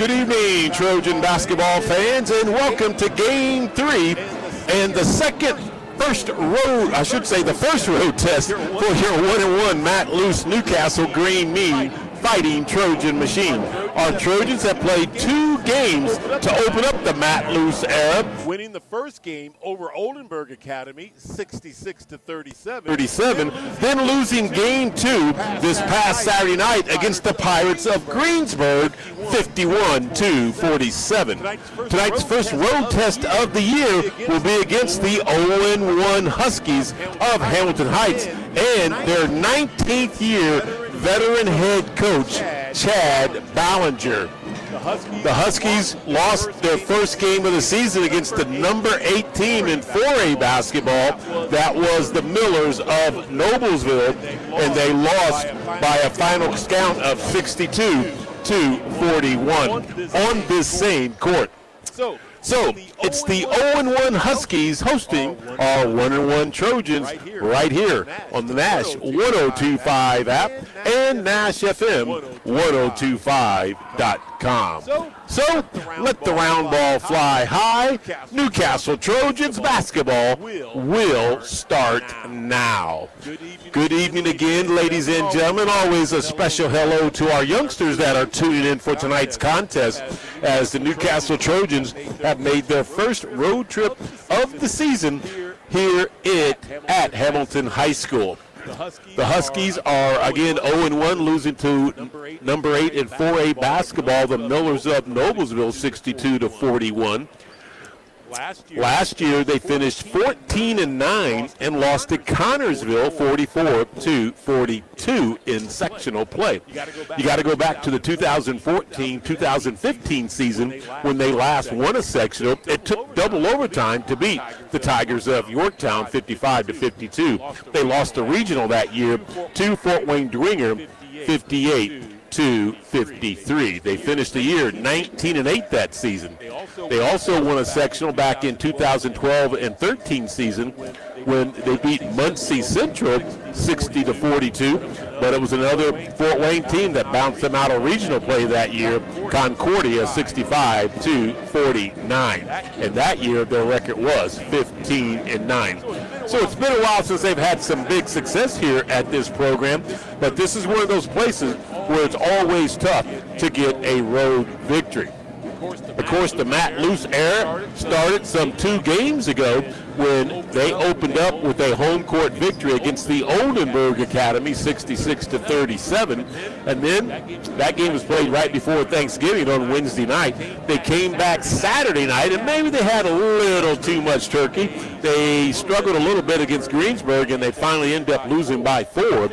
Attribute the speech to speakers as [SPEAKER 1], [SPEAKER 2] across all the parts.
[SPEAKER 1] Good evening, Trojan basketball fans, and welcome to Game 3 and the first road test for your 1-1 Matt Luce Newcastle Green Mean Fighting Trojan Machine. Our Trojans have played 2 games to open up the Matt Luce era,
[SPEAKER 2] winning the first game over Oldenburg Academy 66-37,
[SPEAKER 1] then losing game 2 this past Saturday night against the Pirates of Greensburg 51-47. Tonight's first road test of the year will be against the 0-1 Huskies of Hamilton Heights and their 19th year veteran head coach, Chad Ballinger. The Huskies lost their first game of the season against the number 8 team in 4A basketball. That was the Millers of Noblesville, and they lost by a final count of 62-41 on this same court. So it's the 0-1 Huskies hosting our 1-1 Trojans right here on the Nash 102.5 app and NashFM 102.5.com. So let the round ball fly high. Newcastle Trojans basketball will start now. Good evening again, ladies and gentlemen. Always a special hello to our youngsters that are tuning in for tonight's contest as the Newcastle Trojans have made their first road trip of the season here at Hamilton High School. The Huskies are, again, 0-1, losing to number 8 in 4A basketball, the Millers of Noblesville, 62-41. Last year, they finished 14-9 and lost to Connorsville 44-42 in sectional play. You got to go back to the 2014-2015 season when they last won a sectional. It took double overtime to beat the Tigers of Yorktown 55-52. They lost the regional that year to Fort Wayne Dringer 58-53. They finished the year 19-8 that season. They also won a sectional back in 2012 and 13 season when they beat Muncie Central 60-42, but it was another Fort Wayne team that bounced them out of regional play that year, Concordia 65-49. And that year their record was 15-9. So it's been a while since they've had some big success here at this program, but this is one of those places where it's always tough to get a road victory. Of course, the Matt Luce era started some 2 games ago when they opened up with a home court victory against the Oldenburg Academy, 66-37. And then that game was played right before Thanksgiving on Wednesday night. They came back Saturday night, and maybe they had a little too much turkey. They struggled a little bit against Greensburg, and they finally ended up losing by 4.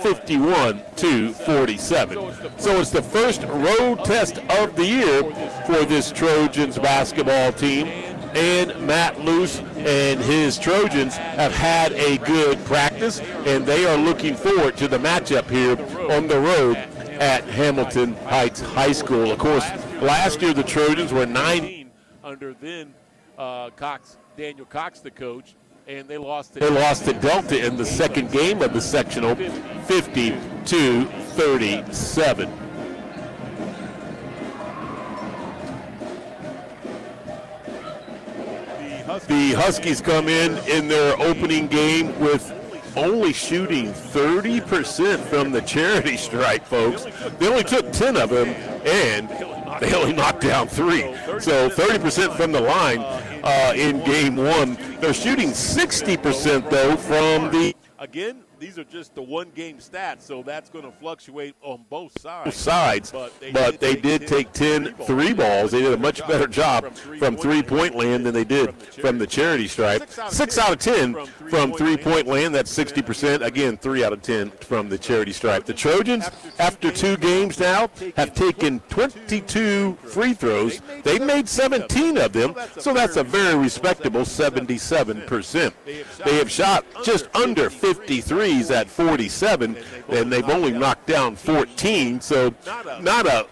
[SPEAKER 1] 51-47. So it's the first road test of the year for this Trojans basketball team. And Matt Luce and his Trojans have had a good practice, and they are looking forward to the matchup here on the road at Hamilton Heights High School. Of course, last year the Trojans were 9
[SPEAKER 2] under then Daniel Cox, the coach. And they lost to
[SPEAKER 1] Delta in the second game of the sectional, 50-37. The Huskies come in their opening game with only shooting 30% from the charity stripe, folks. They only took 10 of them, and they only knocked down 3. So 30% from the line in game 1. They're shooting 60%, though, from the...
[SPEAKER 2] Again, these are just the one-game stats, so that's going to fluctuate on both sides.
[SPEAKER 1] But they did take 10 3 balls. They did a much better job from three-point land than they did from the charity stripe. 6 out of 10 from three-point land. That's 60%. Again, 3 out of 10 from the charity stripe. The Trojans, after 2 games now, have taken 22 free throws. They've made 17 of them, so that's a very respectable 77%. They have shot just under 53s at 47, and they've only knocked down 14, so not a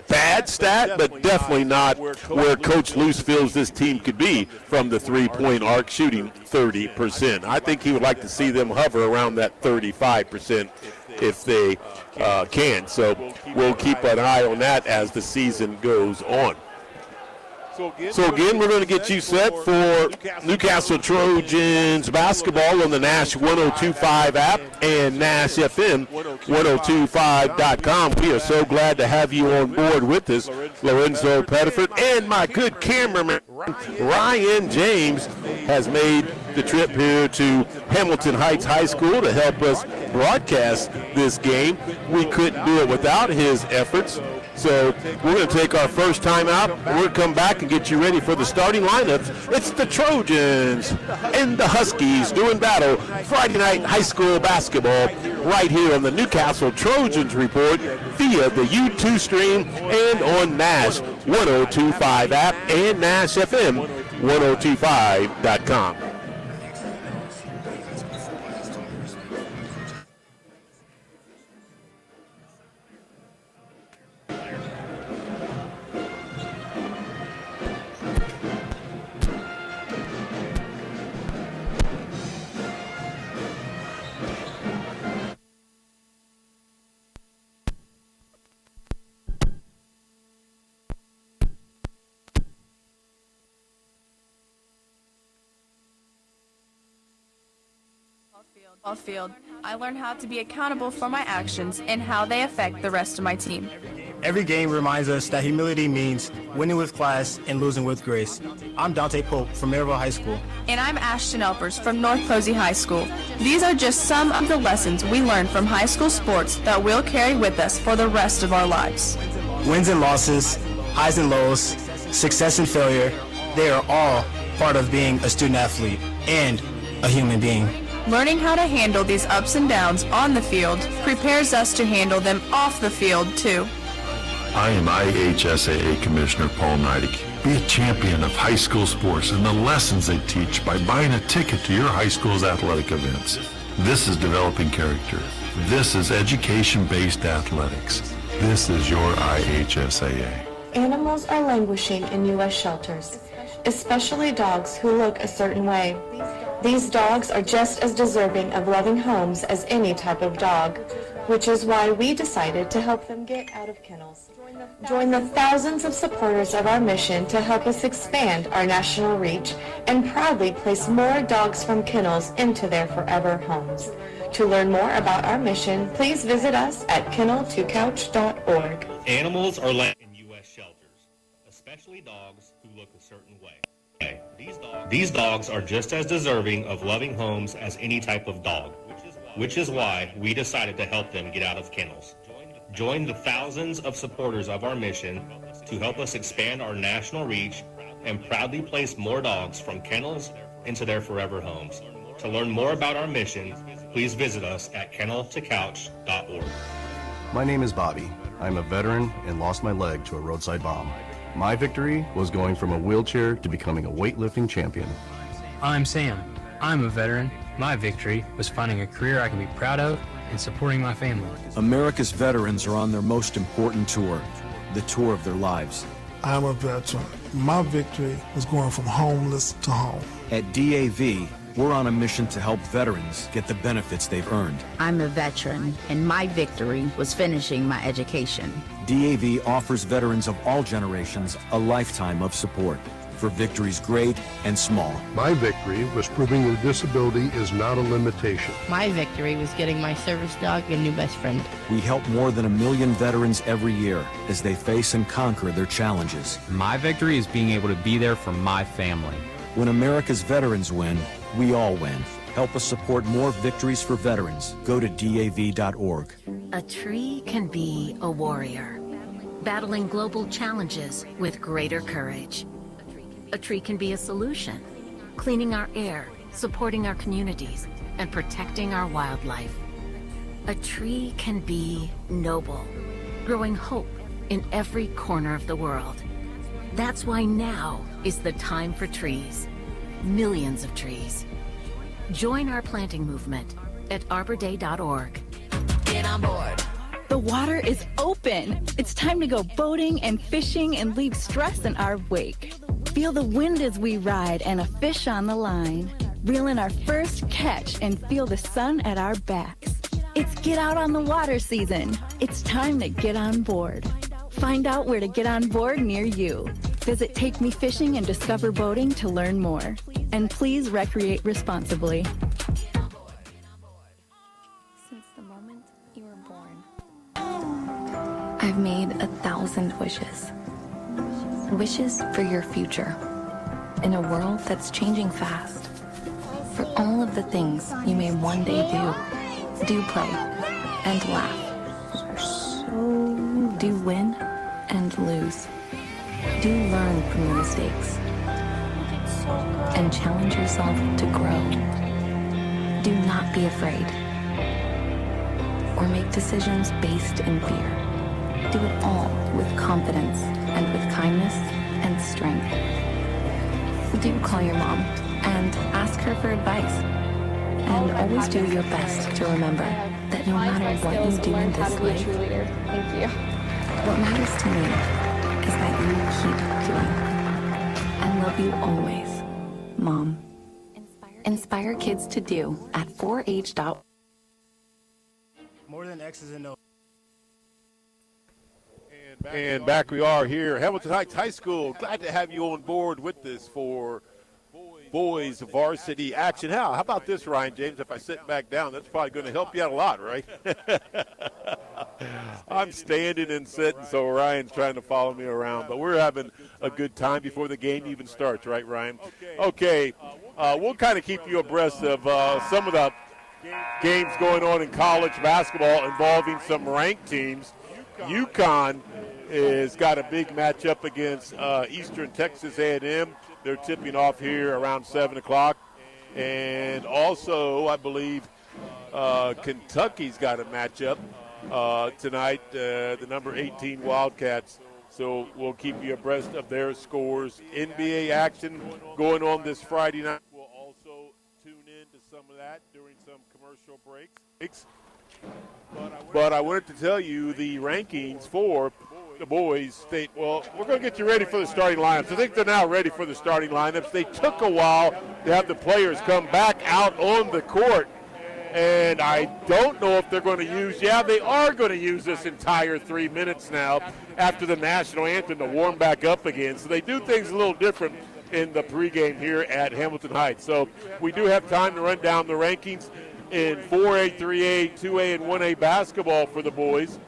[SPEAKER 1] bad stat, but definitely not where Coach Luce feels this team could be from the three-point arc, shooting 30%. I think he would like to see them hover around that 35% if they can. So we'll keep an eye on that as the season goes on. So again, we're going to get you set for Newcastle Trojans basketball on the Nash 102.5 app and Nash FM 102.5.com. We are so glad to have you on board with us, Lorenzo Pettiford, and my good cameraman, Ryan James, has made the trip here to Hamilton Heights High School to help us broadcast this game. We couldn't do it without his efforts. So we're going to take our first time out. We're going to come back and get you ready for the starting lineups. It's the Trojans and the Huskies doing battle Friday night high school basketball right here on the Newcastle Trojans Report via the YouTube stream and on Nash 102.5 app and Nash FM 102.5.com.
[SPEAKER 3] Field, I learned how to be accountable for my actions and how they affect the rest of my team.
[SPEAKER 4] Every game reminds us that humility means winning with class and losing with grace. I'm Dante Pope from Maryville High School.
[SPEAKER 3] And I'm Ashton Elpers from North Posey High School. These are just some of the lessons we learned from high school sports that we'll carry with us for the rest of our lives.
[SPEAKER 4] Wins and losses, highs and lows, success and failure, they are all part of being a student athlete and a human being.
[SPEAKER 3] Learning how to handle these ups and downs on the field prepares us to handle them off the field, too.
[SPEAKER 5] I am IHSAA Commissioner Paul Neidig. Be a champion of high school sports and the lessons they teach by buying a ticket to your high school's athletic events. This is developing character. This is education-based athletics. This is your IHSAA.
[SPEAKER 6] Animals are languishing in U.S. shelters, especially dogs who look a certain way. These dogs are just as deserving of loving homes as any type of dog, which is why we decided to help them get out of kennels. Join the thousands of supporters of our mission to help us expand our national reach and proudly place more dogs from kennels into their forever homes. To learn more about our mission, please visit us at kennel2couch.org.
[SPEAKER 7] Animals are in U.S. shelters, especially dogs who look a certain way. These dogs are just as deserving of loving homes as any type of dog, which is why we decided to help them get out of kennels. Join the thousands of supporters of our mission to help us expand our national reach and proudly place more dogs from kennels into their forever homes. To learn more about our mission, please visit us at kennel2couch.org.
[SPEAKER 8] My name is Bobby. I'm a veteran and lost my leg to a roadside bomb. My victory was going from a wheelchair to becoming a weightlifting champion.
[SPEAKER 9] I'm Sam. I'm a veteran. My victory was finding a career I can be proud of and supporting my family.
[SPEAKER 10] America's veterans are on their most important tour, the tour of their lives.
[SPEAKER 11] I'm a veteran. My victory was going from homeless to home.
[SPEAKER 10] At DAV, we're on a mission to help veterans get the benefits they've earned.
[SPEAKER 12] I'm a veteran, and my victory was finishing my education.
[SPEAKER 10] DAV offers veterans of all generations a lifetime of support for victories great and small.
[SPEAKER 13] My victory was proving that disability is not a limitation.
[SPEAKER 14] My victory was getting my service dog a new best friend.
[SPEAKER 10] We help more than 1 million veterans every year as they face and conquer their challenges.
[SPEAKER 15] My victory is being able to be there for my family.
[SPEAKER 10] When America's veterans win, we all win. Help us support more victories for veterans. Go to DAV.org.
[SPEAKER 16] A tree can be a warrior, battling global challenges with greater courage. A tree can be a solution, cleaning our air, supporting our communities, and protecting our wildlife. A tree can be noble, growing hope in every corner of the world. That's why now is the time for trees. Millions of trees. Join our planting movement at arborday.org.
[SPEAKER 17] Get on board. The water is open. It's time to go boating and fishing and leave stress in our wake. Feel the wind as we ride and a fish on the line. Reel in our first catch and feel the sun at our backs. It's get out on the water season. It's time to get on board. Find out where to get on board near you. Visit Take Me Fishing and Discover Boating to learn more. And please recreate responsibly.
[SPEAKER 18] Since the moment you were born, I've made 1,000 wishes. Wishes for your future. In a world that's changing fast. For all of the things you may one day do. Do play and laugh. Do win and lose. Do learn from your mistakes. And challenge yourself to grow. Do not be afraid. Or make decisions based in fear. Do it all with confidence and with kindness and strength. Do call your mom and ask her for advice. And always do your best to remember that no matter what you do in this life, what matters to me is that you keep doing. I love you always, Mom. Inspire kids to do at 4H.
[SPEAKER 4] More than X's and O's.
[SPEAKER 2] And back we are here, Hamilton Heights High School. Glad to have you on board with this for boys varsity action. How about this, Ryan James? If I sit back down, that's probably going to help you out a lot, right? I'm standing and sitting, so Ryan's trying to follow me around. But we're having a good time before the game even starts, right, Ryan? Okay, we'll kind of keep you abreast of some of the games going on in college basketball involving some ranked teams. UConn has got a big matchup against Eastern Texas A&M. They're tipping off here around 7 o'clock. And also, I believe, Kentucky's got a matchup tonight, the number 18 Wildcats. So we'll keep you abreast of their scores. NBA action going on this Friday night. We'll also tune in to some of that during some commercial breaks. But I wanted to tell you the rankings for the boys state. Well, we're going to get you ready for the starting lineups. I think they're now ready for the starting lineups. They took a while to have the players come back out on the court. And I don't know if they're going to use, they are going to use this entire 3 minutes now after the national anthem to warm back up again. So they do things a little different in the pregame here at Hamilton Heights. So we do have time to run down the rankings in 4A, 3A, 2A, and 1A basketball for the boys.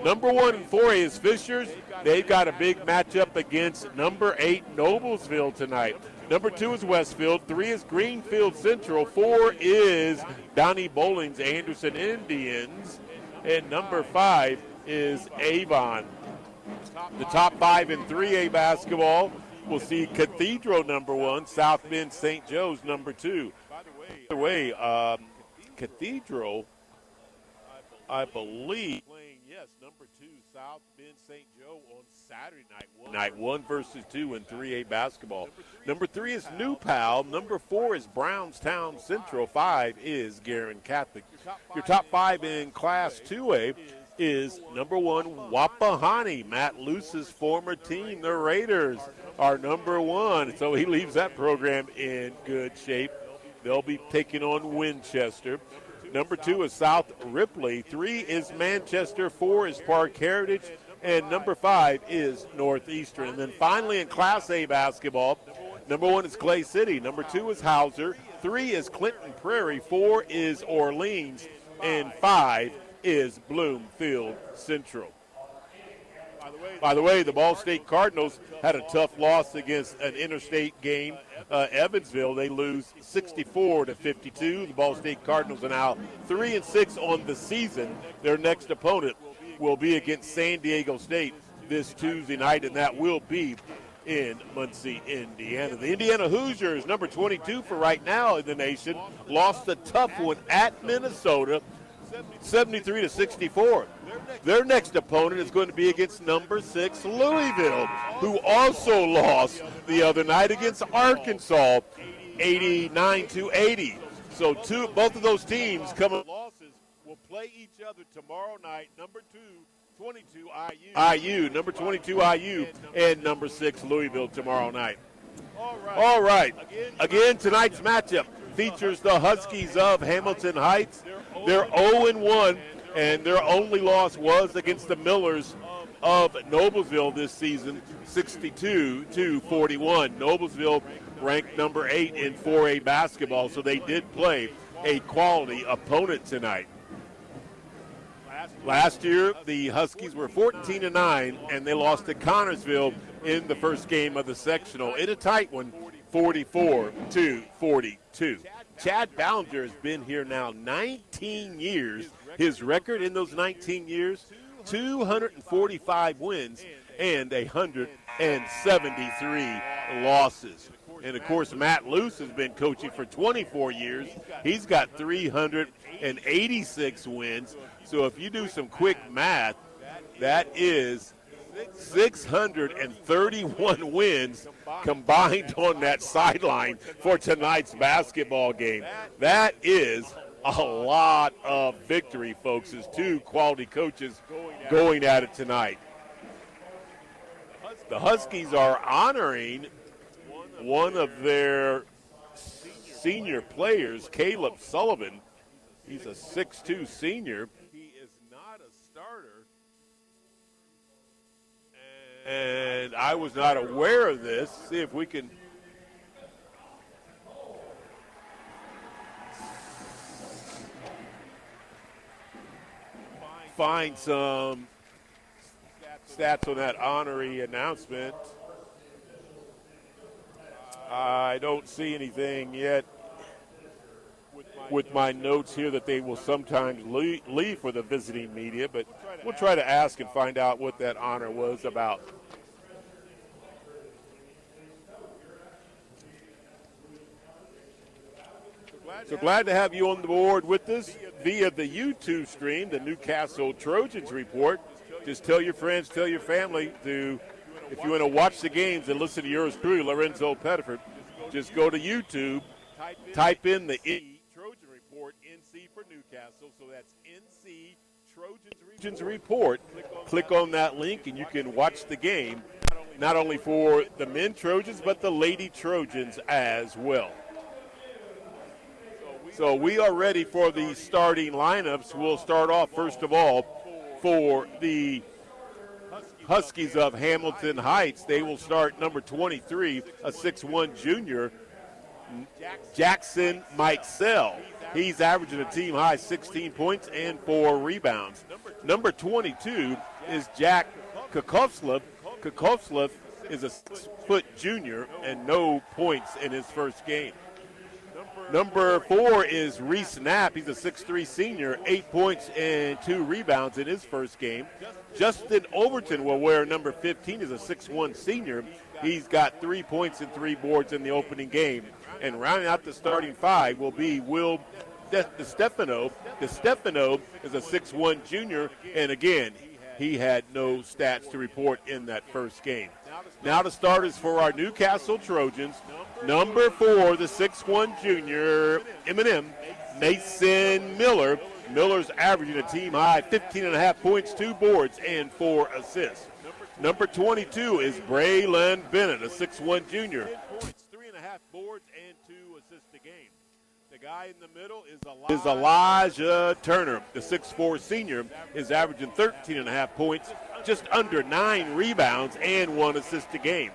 [SPEAKER 2] Number 1 in 4A is Fishers. They've got a big matchup against number 8 Noblesville tonight. Number 2 is Westfield. 3 is Greenfield Central. 4 is Downey Bowling's Anderson Indians. And number 5 is Avon. The top 5 in 3A basketball will see Cathedral number 1, South Bend St. Joe's number 2. By the way, Cathedral, I believe, playing, number 2, South Bend St. Joe on Saturday night 1 versus 2 in 3A basketball. Number 3 is New Pal. Number 4 is Brownstown Central. 5 is Guerin Catholic. Your top 5 in Class 2A is number 1, Wapahani, Matt Luce's former team. The Raiders are number 1, so he leaves that program in good shape. They'll be taking on Winchester. Number 2 is South Ripley. 3 is Manchester. 4 is Park Heritage. And number 5 is Northeastern. And then finally in Class A basketball, number 1 is Clay City. Number 2 is Hauser. 3 is Clinton Prairie. 4 is Orleans. And 5 is Bloomfield Central. By the way, the Ball State Cardinals had a tough loss against an interstate game, Evansville. They lose 64-52. The Ball State Cardinals are now 3-6 on the season. Their next opponent will be against San Diego State this Tuesday night, and that will be in Muncie, Indiana. The Indiana Hoosiers, number 22 for right now in the nation, lost a tough one at Minnesota, 73-64. Their next opponent is going to be against number 6 Louisville, who also lost the other night against Arkansas, 89-80. So both of those teams coming losses will play each other tomorrow night. Number 22 IU, number 22 IU, and number 6 Louisville tomorrow night. All right. Again, tonight's matchup features the Huskies of Hamilton Heights They're 0-1, and their only loss was against the Millers of Noblesville this season, 62-41. Noblesville ranked number 8 in 4A basketball, so they did play a quality opponent tonight. Last year, the Huskies were 14-9, and they lost to Connorsville in the first game of the sectional in a tight one, 44-42. Chad Ballinger has been here now 19 years. His record in those 19 years, 245 wins and 173 losses. And, of course, Matt Luce has been coaching for 24 years. He's got 386 wins. So if you do some quick math, that is 631 wins combined on that sideline for tonight's basketball game. That is a lot of victory, folks, as two quality coaches going at it tonight. The Huskies are honoring one of their senior players, Caleb Sullivan. He's a 6'2 senior. He is not a starter. And I was not aware of this. See if we can find some stats on that honorary announcement. I don't see anything yet with my notes here that they will sometimes leave for the visiting media, but we'll try to ask and find out what that honor was about. So glad to have you on the board with us via the YouTube stream, the Newcastle Trojans Report. Just tell your friends, tell your family to, if you want to watch the games and listen to yours truly, Lorenzo Pettiford, just go to YouTube, type in the Trojan Report, NC for Newcastle, so that's NC Trojans Report. Click on that link and you can watch the game, not only for the men Trojans, but the lady Trojans as well. So we are ready for the starting lineups. We'll start off, first of all, for the Huskies of Hamilton Heights. They will start number 23, a 6'1 junior, Jackson Mikesell. He's averaging a team-high 16 points and 4 rebounds. Number 22 is Jack Kukovslev. Kukovslev is a 6-foot junior and no points in his first game. Number 4 is Reese Knapp. He's a 6'3 senior, 8 points and 2 rebounds in his first game. Justin Overton will wear number 15. He's a 6'1 senior. He's got 3 points and 3 boards in the opening game. And rounding out the starting 5 will be Will DeStefano. DeStefano is a 6'1 junior, and again, he had no stats to report in that first game. Now the starters for our Newcastle Trojans. Number 4, the 6'1 junior, M&M, Mason Miller. Miller's averaging a team-high 15.5 points, 2 boards, and 4 assists. Number 22 is Braylon Bennett, a 6'1 junior. 3.5 boards and 2 assists a game. The guy in the middle is Elijah Turner. The 6'4 senior is averaging 13.5 points, just under 9 rebounds, and 1 assist a game.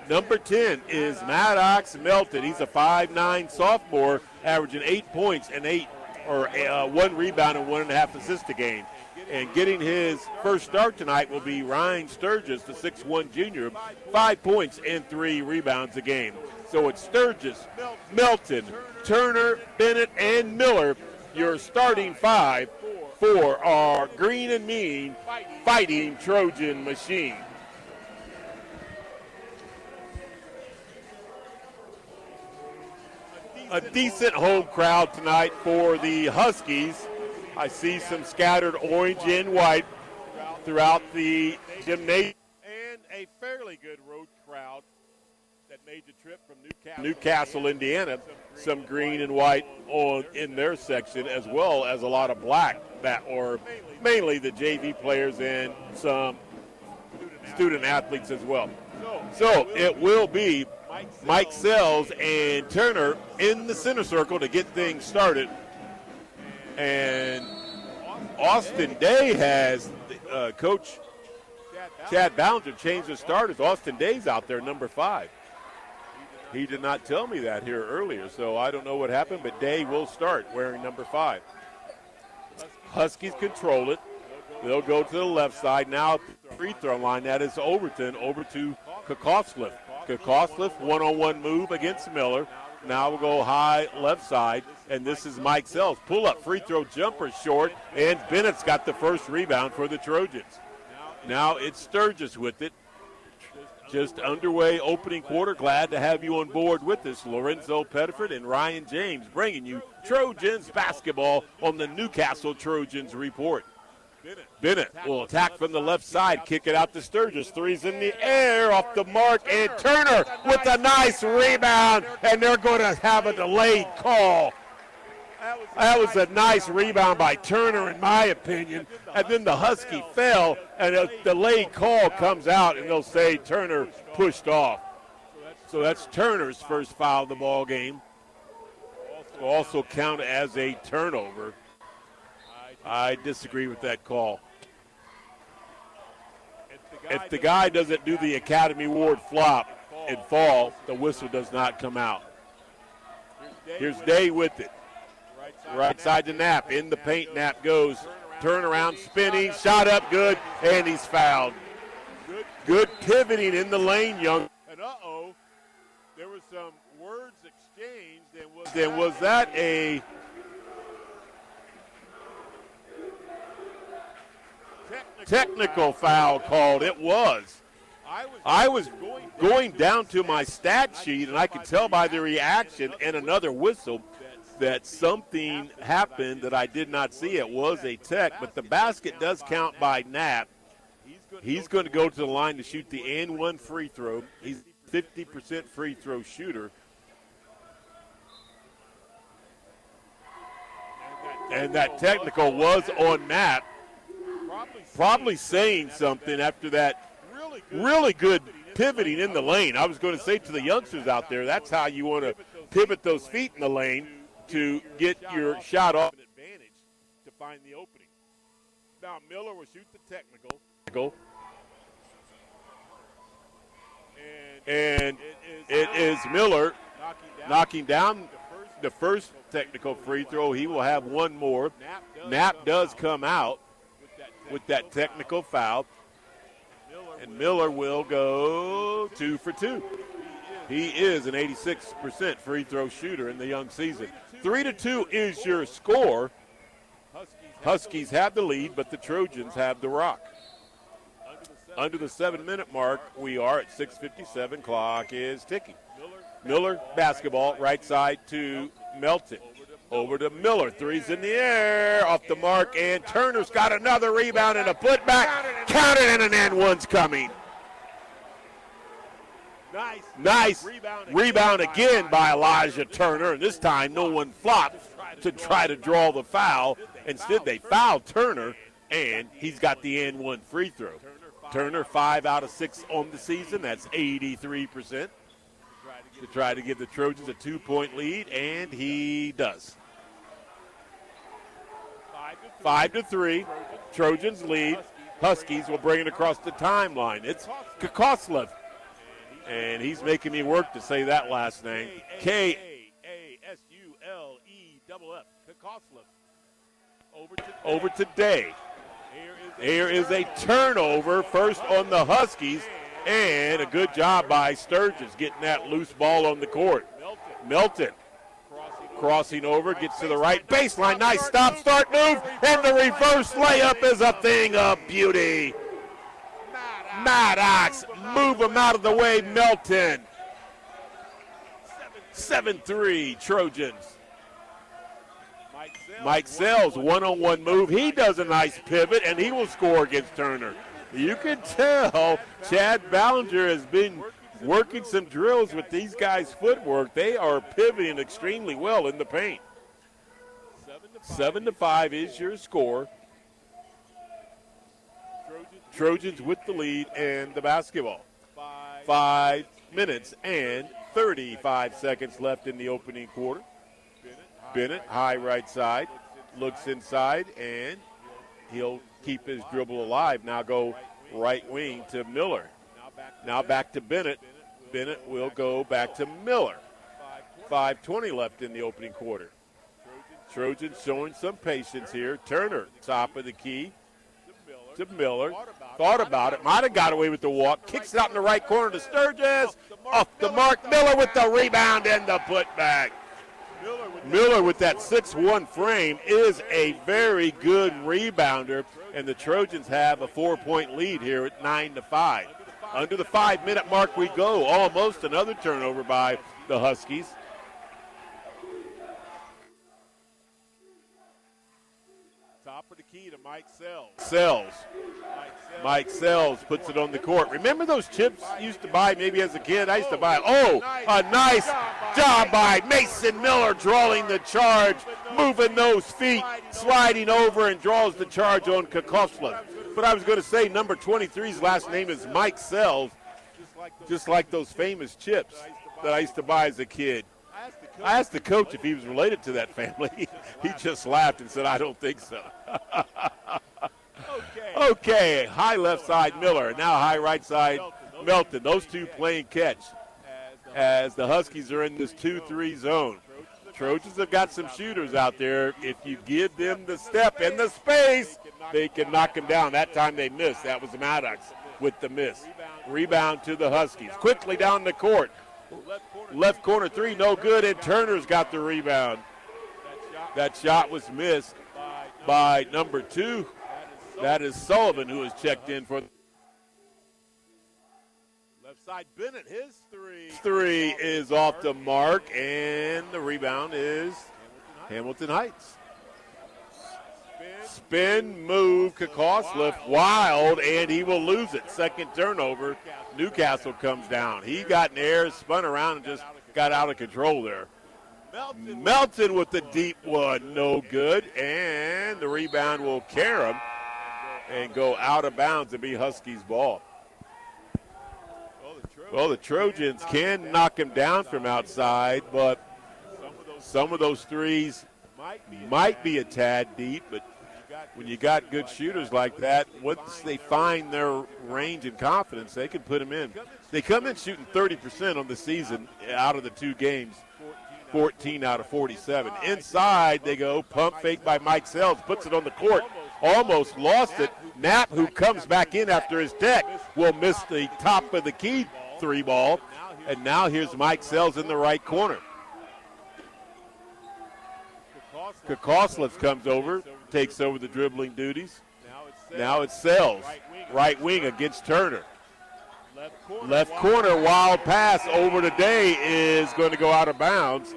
[SPEAKER 2] Number 10 is Maddox Melton. He's a 5'9 sophomore, averaging 8 points and 1 rebound and 1.5 assists a game. And getting his first start tonight will be Ryan Sturgis, the 6'1 junior, 5 points and 3 rebounds a game. So it's Sturgis, Melton, Turner, Bennett, and Miller, your starting 5 for our green and mean Fighting Trojan machine. A decent home crowd tonight for the Huskies. I see some scattered orange and white throughout the gymnasium. And a fairly good road crowd that made the trip from Newcastle, Indiana. Some green and white in their section, as well as a lot of black, or mainly the JV players and some student athletes as well. So it will be Mike Sells and Turner in the center circle to get things started. And Austin Day has Coach Chad Ballinger changed the starters. Austin Day's out there, number 5. He did not tell me that here earlier, so I don't know what happened, but Day will start wearing number 5. Huskies control it. They'll go to the left side. Now free throw line, that is Overton, over to Kokosliff. Kokosliff, one-on-one move against Miller. Now we'll go high left side, and this is Mike Sells. Pull-up free throw jumper short, and Bennett's got the first rebound for the Trojans. Now it's Sturgis with it. Just underway opening quarter. Glad to have you on board with us. Lorenzo Pettiford and Ryan James bringing you Trojans basketball on the Newcastle Trojans Report. Bennett will attack from the left side, kick it out to Sturgis. Three's in the air, off the mark, and Turner with a nice rebound, and they're going to have a delayed call. That was a nice rebound by Turner, in my opinion. And then the Husky fell, and a delayed call comes out, and they'll say Turner pushed off. So that's Turner's first foul of the ball game. Will also count as a turnover. I disagree with that call. If the guy doesn't do the Academy Award flop and fall, the whistle does not come out. Here's Day with it. Right side to Knapp. In the paint, Knapp goes. Turnaround, spinning, shot up good, and he's fouled. Good pivoting in the lane, Young. And there was some words exchanged. And was that a technical foul called? It was. I was going down to my stat sheet, and I could tell by the reaction and another whistle that something happened that I did not see. It was a tech, but the basket does count by Knapp. He's going to go to the line to shoot the and one free throw. He's 50% free throw shooter. And that technical was on Knapp. Probably saying something after that really good pivoting in the lane. I was going to say to the youngsters out there, that's how you want to pivot those feet in the lane to get your shot off an advantage to find the opening. Now Miller will shoot the technical. And it is Miller knocking down the first technical free throw. He will have one more. Knapp does come out with that technical foul. And Miller will go 2 for 2. He is an 86% free throw shooter in the young season. 3-2 is your score. Huskies have the lead, but the Trojans have the rock. Under the 7-minute mark, we are at 6:57. Clock is ticking. Miller basketball, right side to Melton. Over to Miller. Three's in the air, off the mark, and Turner's got another rebound and a putback. Counted, and an and one's coming. Nice rebound again by Elijah Turner, and this time no one flopped to try to draw the foul. Instead, they fouled Turner, and he's got the and one free throw. Turner 5 out of 6 on the season. That's 83%. To try to give the Trojans a 2-point lead, and he does. 5-3, Trojans lead. Huskies will bring it across the timeline. It's Kokoslev, and he's making me work to say that last name. Kassuleff. Kokoslev. Over to Day. Here is a turnover, first on the Huskies. And a good job by Sturgis getting that loose ball on the court. Melton crossing over, gets to the right baseline. Nice stop, start, move, and the reverse layup is a thing of beauty. Maddox, move him out of the way, Melton. 7-3 Trojans. Mike Sells, one-on-one move. He does a nice pivot, and he will score against Turner. You can tell Chad Ballinger has been working some drills with these guys' footwork. They are pivoting extremely well in the paint. 7-5 is your score. Trojans with the lead and the basketball. 5 minutes and 35 seconds left in the opening quarter. Bennett, high right side. looks inside, and he'll keep his dribble alive. Now go right wing to Miller. Now back to Bennett. Bennett will go back to Miller. 5:20 left in the opening quarter. Trojans showing some patience here. Turner, top of the key to Miller. Thought about it. Might have got away with the walk. Kicks it out in the right corner to Sturgis. Off the mark. Miller with the rebound and the putback. Miller with that 6'1" frame is a very good rebounder, and the Trojans have a 4-point lead here at 9-5. Under the 5-minute mark we go. Almost another turnover by the Huskies. Top of the key to Mike Sells. Mike Sells puts it on the court. Remember those chips you used to buy maybe as a kid? I used to buy. Oh, a nice job by Mason Miller drawing the charge, moving those feet, sliding over and draws the charge on Kokosla. But I was going to say number 23's last name is Mike Sells, just like those famous chips that I used to buy as a kid. I asked the coach if he was related to that family. He just laughed and said, I don't think so. Okay, high left side Miller, now high right side Melton. Those two playing catch as the Huskies are in this 2-3 zone. Trojans have got some shooters out there. If you give them the step and the space, they can knock them down. That time they missed. That was Maddox with the miss. Rebound to the Huskies. Quickly down the court. Left corner three, no good, and Turner's got the rebound. That shot was missed by number 2. That is Sullivan, who has checked in for left side. Bennett, his three is off the mark, and the rebound is Hamilton Heights. Spin move, Kokosla wild, and he will lose it. Second turnover. Newcastle comes down. He got in the air, spun around, and just got out of control there. Melton with the deep one, no good, and the rebound will carry him and go out of bounds and be Huskies ball. Well, the Trojans can knock him down from outside, but some of those threes might be a tad deep, but when you got good shooters like that, once they find their range and confidence, they can put them in. They come in shooting 30% on the season out of the 2 games, 14 out of 47. Inside they go, pump fake by Mike Sells, puts it on the court, almost lost it. Knapp, who comes back in after his deck, will miss the top of the key 3 ball, and now here's Mike Sells in the right corner. Kokosla comes over, takes over the dribbling duties. Now it's Sells, right wing against Turner. Left corner, wild pass over today is going to go out of bounds,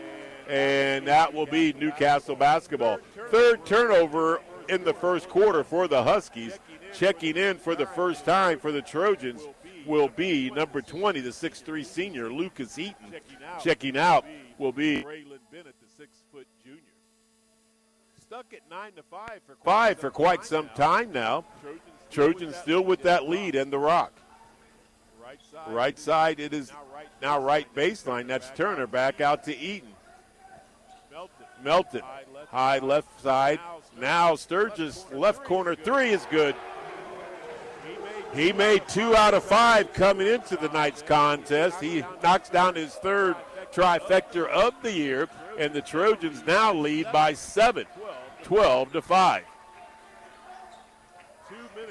[SPEAKER 2] and that will be Newcastle basketball. Third turnover in the first quarter for the Huskies. Checking in for the first time for the Trojans will be number 20, the 6'3 senior, Lucas Eaton. Checking out will be Braylon Bennett, the 6-foot junior. Stuck at 9-5 for quite some time now. Trojans still with that lead and the rock. Right side, it is now right baseline. That's Turner back out to Eaton. Melton, high left side. Now Sturgis, left corner 3 is good. He made 2 out of 5 coming into the night's contest. He knocks down his 3rd trifecta of the year, and the Trojans now lead by 7, 12-5.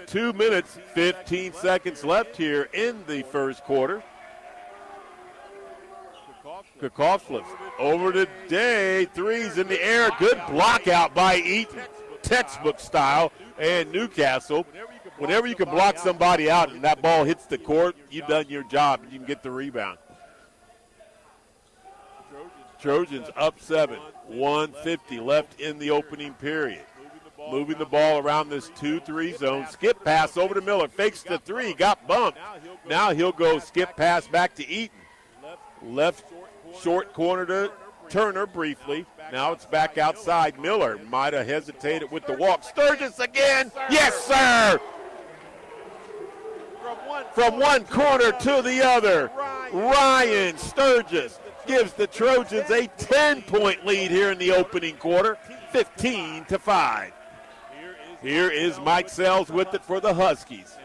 [SPEAKER 2] 2 minutes, 15 seconds left here in the first quarter. Kokosla over to Day, 3's in the air, good block out by Eaton, textbook style, and Newcastle. Whenever you can block somebody out and that ball hits the court, you've done your job and you can get the rebound. Trojans up 7, 1:50 left in the opening period. Moving the ball around this 2-3 zone. Skip pass over to Miller. Fakes the 3. Got bumped. Now he'll go skip pass back to Eaton. Left short corner to Turner briefly. Now it's back outside. Miller might have hesitated with the walk. Sturgis again. Yes, sir. From one corner to the other. Ryan Sturgis gives the Trojans a 10-point lead here in the opening quarter. 15-5. Here is Mike Sells with it for the Huskies.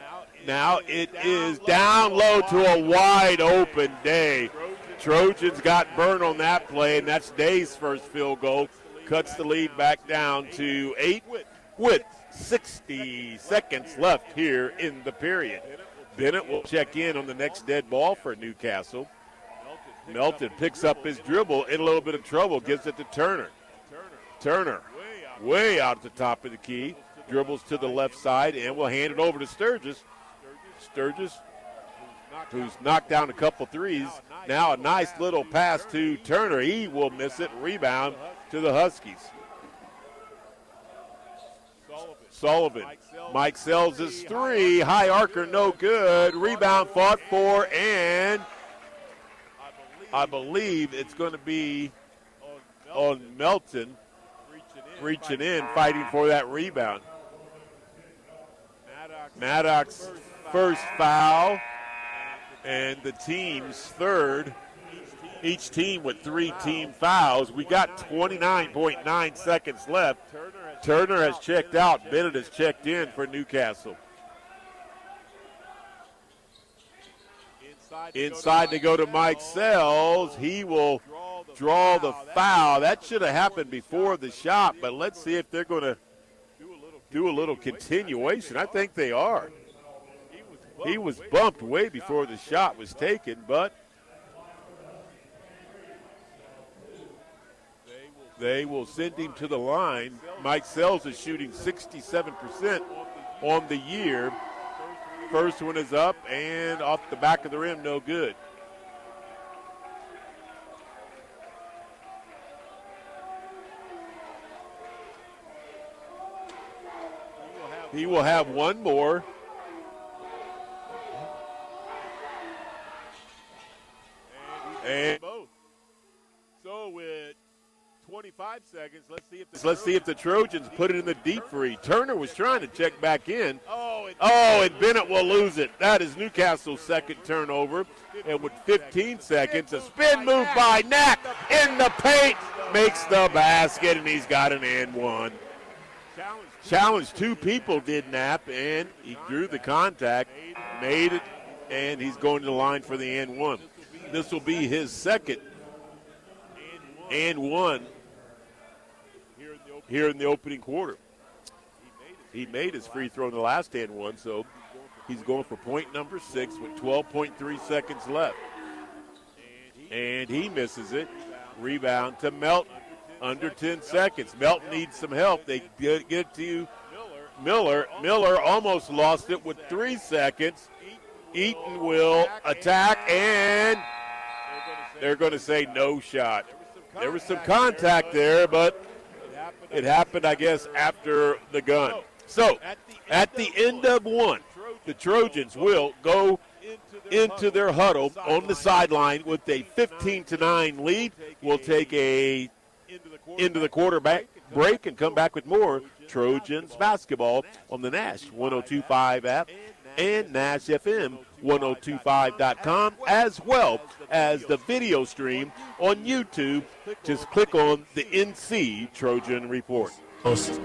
[SPEAKER 2] Now it is down low to a wide open Day. Trojans got burned on that play, and that's Day's first field goal. Cuts the lead back down to 8 with 60 seconds left here in the period. Bennett will check in on the next dead ball for Newcastle. Melton picks up his dribble, in a little bit of trouble, gives it to Turner. Turner, way out at the top of the key, dribbles to the left side, and will hand it over to Sturgis. Sturgis, who's knocked down a couple threes. Now a nice little pass to Turner. He will miss it. Rebound to the Huskies. Sullivan. Mike Sells his three. High arcer, no good. Rebound fought for, and I believe it's going to be on Melton reaching in, fighting for that rebound. Maddox first foul, and the team's third. Each team with 3 team fouls. We got 29.9 seconds left. Turner has checked out. Bennett has checked in for Newcastle. Inside to go to Mike Sells. He will draw the foul. That should have happened before the shot, but let's see if they're going to do a little continuation. I think they are. He was bumped way before the shot was taken, but they will send him to the line. Mike Sells is shooting 67% on the year. First one is up and off the back of the rim, no good. He will have one more. And both. So with 25 seconds, let's see if the Trojans put it in the deep free. Turner was trying to check back in. And Bennett will lose it. That is Newcastle's second turnover. And with 15 seconds, a spin move by Knapp in the paint, makes the basket, and he's got an and one. Challenged 2 people, did Knapp, and he drew the contact, made it, and he's going to the line for the and one. This will be his second and one here in the opening quarter. He made his free throw in the last and one, so he's going for point number 6 with 12.3 seconds left. And he misses it. Rebound to Melton. Under 10 seconds. Melton needs some help. They get it to Miller. Miller almost lost it with 3 seconds. Eaton will attack, and they're going to say no shot. There was some contact there, but it happened, I guess, after the gun. So, at the end of one, the Trojans will go into their huddle on the sideline with a 15-9 lead. We'll take a into the quarterback break and come back with more Trojans basketball on the Nash 102.5 app and Nash FM 1025.com, as well as the video stream on YouTube. Just click on the NC Trojan Report.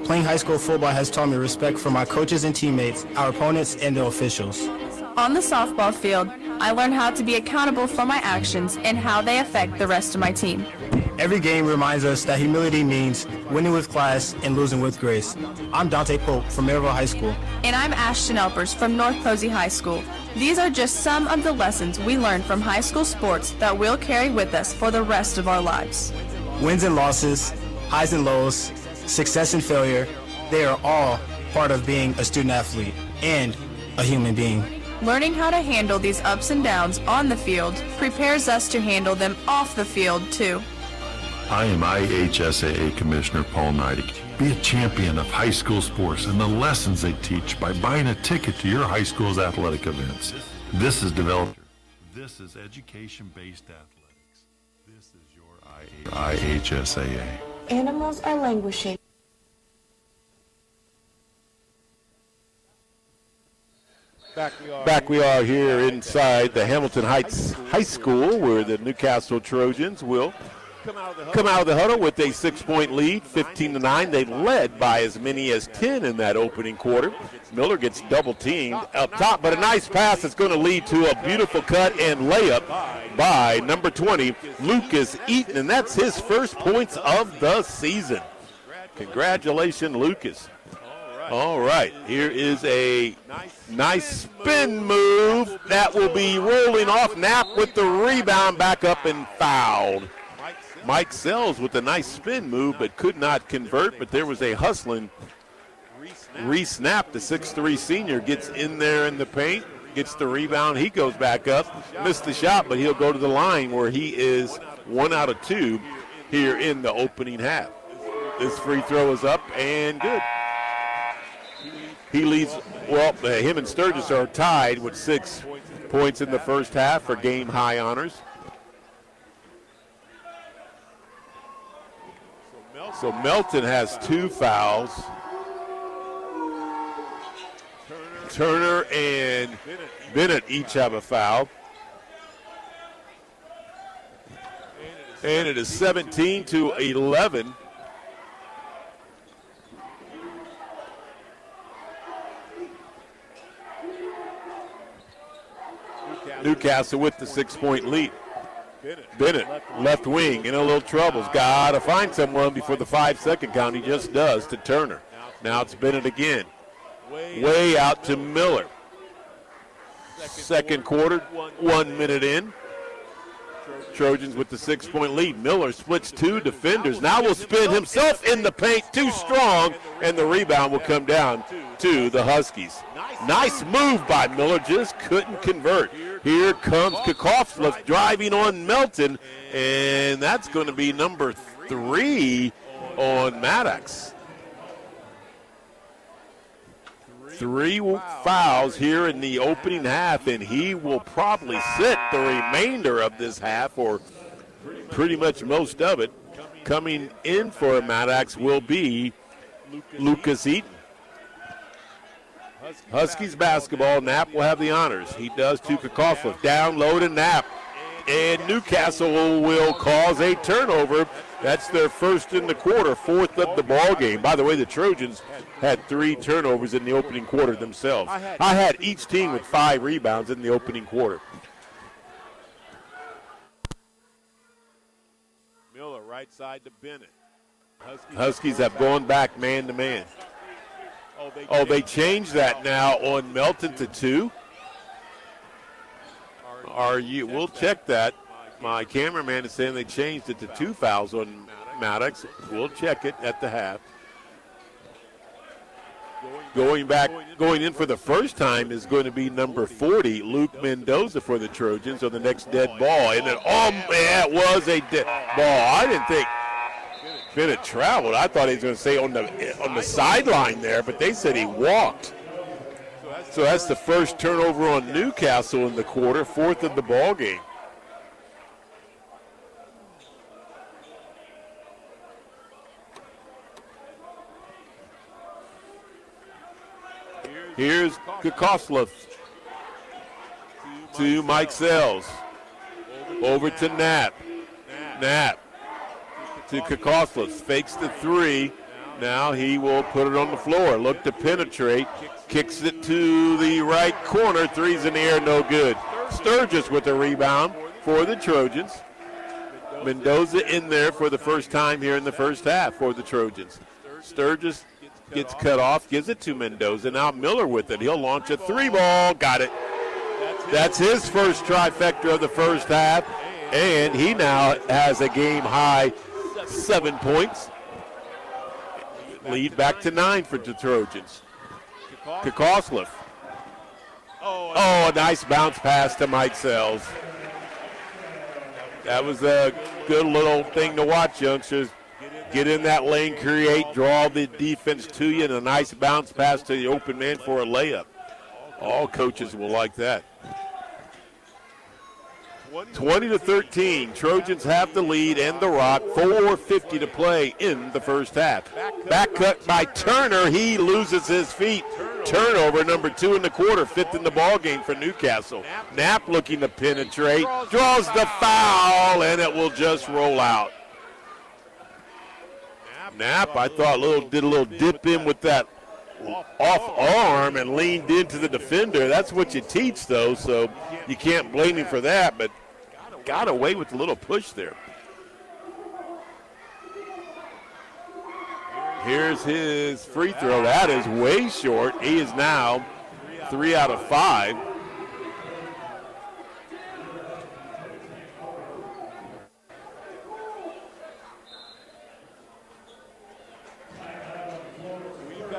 [SPEAKER 4] Playing high school football has taught me respect for my coaches and teammates, our opponents, and the officials.
[SPEAKER 3] On the softball field, I learned how to be accountable for my actions and how they affect the rest of my team.
[SPEAKER 4] Every game reminds us that humility means winning with class and losing with grace. I'm Dante Pope from Maryville High School.
[SPEAKER 3] And I'm Ashton Elpers from North Posey High School. These are just some of the lessons we learned from high school sports that we'll carry with us for the rest of our lives.
[SPEAKER 4] Wins and losses, highs and lows, success and failure, they are all part of being a student athlete and a human being.
[SPEAKER 3] Learning how to handle these ups and downs on the field prepares us to handle them off the field too.
[SPEAKER 5] I am IHSAA Commissioner Paul Neidig. Be a champion of high school sports and the lessons they teach by buying a ticket to your high school's athletic events. This is developed. This is education-based athletics. This is your IHSAA.
[SPEAKER 6] Animals are languishing.
[SPEAKER 2] Back we are here inside the Hamilton Heights High School, where the Newcastle Trojans will come out of the huddle with a 6-point lead, 15-9. They led by as many as 10 in that opening quarter. Miller gets double-teamed up top, but a nice pass that's going to lead to a beautiful cut and layup by number 20, Lucas Eaton, and that's his first points of the season. Congratulations, Lucas. All right, here is a nice spin move that will be rolling off. Knapp with the rebound, back up and fouled. Mike Sells with a nice spin move but could not convert, but there was a hustling. Reese Knapp, the 6'3 senior, gets in there in the paint, gets the rebound. He goes back up, missed the shot, but he'll go to the line where he is 1 out of 2 here in the opening half. This free throw is up and good. He leads, well, him and Sturgis are tied with 6 points in the first half for game high honors. So Melton has 2 fouls. Turner and Bennett each have a foul. And it is 17-11. Newcastle with the 6-point lead. Bennett, left wing, in a little trouble. Got to find someone before the 5-second count. He just does to Turner. Now it's Bennett again. Way out to Miller. Second quarter, 1 minute in. Trojans with the 6-point lead. Miller splits 2 defenders. Now will spin himself in the paint, too strong, and the rebound will come down to the Huskies. Nice move by Miller, just couldn't convert. Here comes Kokovslev driving on Melton, and that's going to be number 3 on Maddox. 3 fouls here in the opening half, and he will probably sit the remainder of this half, or pretty much most of it. Coming in for Maddox will be Lucas Eaton. Huskies basketball. Knapp will have the honors. He does to Kokovslev. Down low to Knapp. And Newcastle will cause a turnover. That's their first in the quarter, 4th of the ball game. By the way, the Trojans had 3 turnovers in the opening quarter themselves. I had each team with 5 rebounds in the opening quarter. Miller right side to Bennett. Huskies have gone back man to man. Oh, they changed that now on Melton to 2. We'll check that. My cameraman is saying they changed it to 2 fouls on Maddox. We'll check it at the half. Going in for the first time is going to be number 40, Luke Mendoza for the Trojans on the next dead ball. And it was a dead ball. I didn't think Bennett traveled. I thought he was going to say on the sideline there, but they said he walked. So that's the first turnover on Newcastle in the quarter, 4th of the ball game. Here's Kokovslev to Mike Sells. Over to Knapp. Knapp to Kokovslev. Fakes the 3. Now he will put it on the floor. Look to penetrate. Kicks it to the right corner. 3's in the air, no good. Sturgis with the rebound for the Trojans. Mendoza in there for the first time here in the first half for the Trojans. Sturgis gets cut off, gives it to Mendoza. Now Miller with it. He'll launch a 3-ball. Got it. That's his first trifecta of the first half, and he now has a game-high 7 points. Lead back to 9 for the Trojans. Kokovslev. Oh, a nice bounce pass to Mike Sells. That was a good little thing to watch, youngsters. Get in that lane, create, draw the defense to you, and a nice bounce pass to the open man for a layup. All coaches will like that. 20-13. Trojans have the lead and the rock. 4:50 to play in the first half. Back cut by Turner. He loses his feet. Turnover, number 2 in the quarter, 5th in the ball game for Newcastle. Knapp looking to penetrate. Draws the foul, and it will just roll out. Knapp, I thought did a little dip in with that off arm and leaned into the defender. That's what you teach, though, so you can't blame him for that, but got away with a little push there. Here's his free throw. That is way short. He is now 3 out of 5.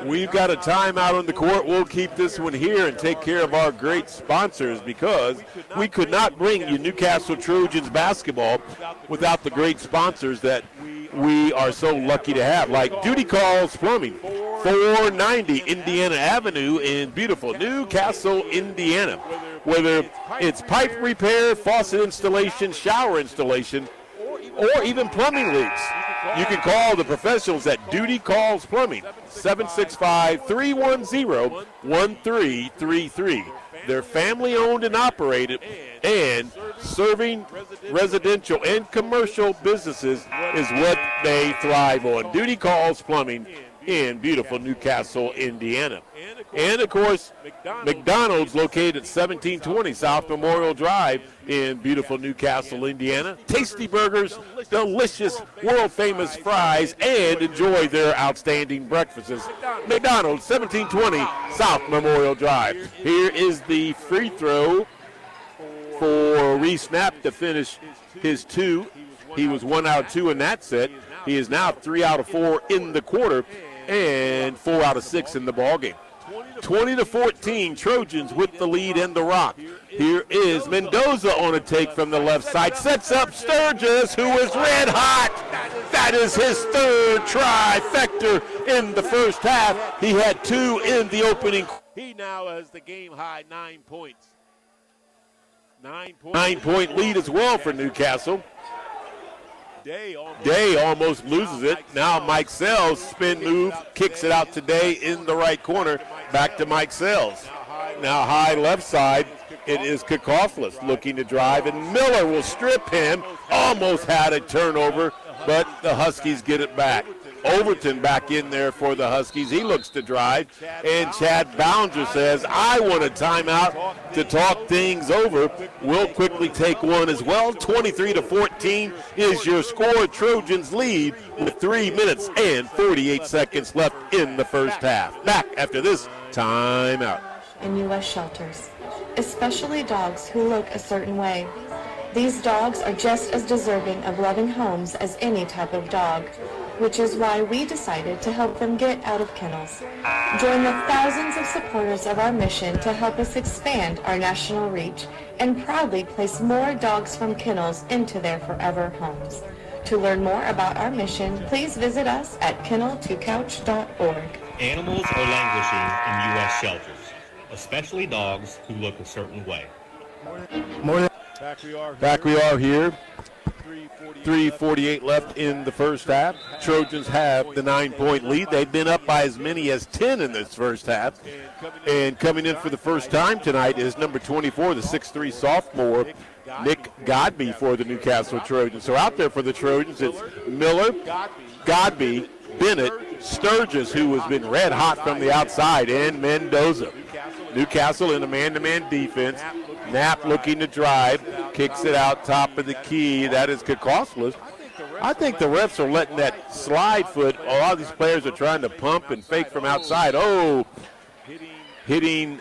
[SPEAKER 2] We've got a timeout on the court. We'll keep this one here and take care of our great sponsors, because we could not bring you Newcastle Trojans basketball without the great sponsors that we are so lucky to have, like Duty Calls Plumbing, 490 Indiana Avenue in beautiful Newcastle, Indiana. Whether it's pipe repair, faucet installation, shower installation, or even plumbing leaks, you can call the professionals at Duty Calls Plumbing, 765-310-1333. They're family owned and operated, and serving residential and commercial businesses is what they thrive on. Duty Calls Plumbing in beautiful Newcastle, Indiana. And, of course, McDonald's located at 1720 South Memorial Drive in beautiful Newcastle, Indiana. Tasty burgers, delicious, world-famous fries, and enjoy their outstanding breakfasts. McDonald's, 1720 South Memorial Drive. Here is the free throw for Reese Knapp to finish his 2. He was 1 out of 2 in that set. He is now 3 out of 4 in the quarter and 4 out of 6 in the ballgame. 20-14, Trojans with the lead and the rock. Here is Mendoza on a take from the left side. Sets up Sturgis, who is red hot. That is his third trifecta in the first half. He had 2 in the opening. He now has the game high 9 points. 9-point lead as well for Newcastle. Day almost loses it. Now Mike Sells, spin move, kicks it out today in the right corner. Back to Mike Sells. Now high left side, it is Kokoflis looking to drive, and Miller will strip him. Almost had a turnover, but the Huskies get it back. Overton back in there for the Huskies. He looks to drive, and Chad Ballinger says, I want a timeout to talk things over. We'll quickly take one as well. 23-14 is your score. Trojans lead with 3 minutes and 48 seconds left in the first half. Back after this timeout.
[SPEAKER 6] In U.S. shelters, especially dogs who look a certain way. These dogs are just as deserving of loving homes as any type of dog, which is why we decided to help them get out of kennels. Join the thousands of supporters of our mission to help us expand our national reach and proudly place more dogs from kennels into their forever homes. To learn more about our mission, please visit us at kennel2couch.org.
[SPEAKER 7] Animals are languishing in U.S. shelters, especially dogs who look a certain way.
[SPEAKER 2] Back we are here. 3:48 left in the first half. Trojans have the 9-point lead. They've been up by as many as 10 in this first half. And coming in for the first time tonight is number 24, the 6'3 sophomore, Nick Godby for the Newcastle Trojans. So out there for the Trojans, it's Miller, Godby, Bennett, Sturgis, who has been red hot from the outside, and Mendoza. Newcastle in a man-to-man defense. Knapp looking to drive, kicks it out top of the key. That is Kokoflis. I think the refs are letting that slide foot. A lot of these players are trying to pump and fake from outside. Oh, hitting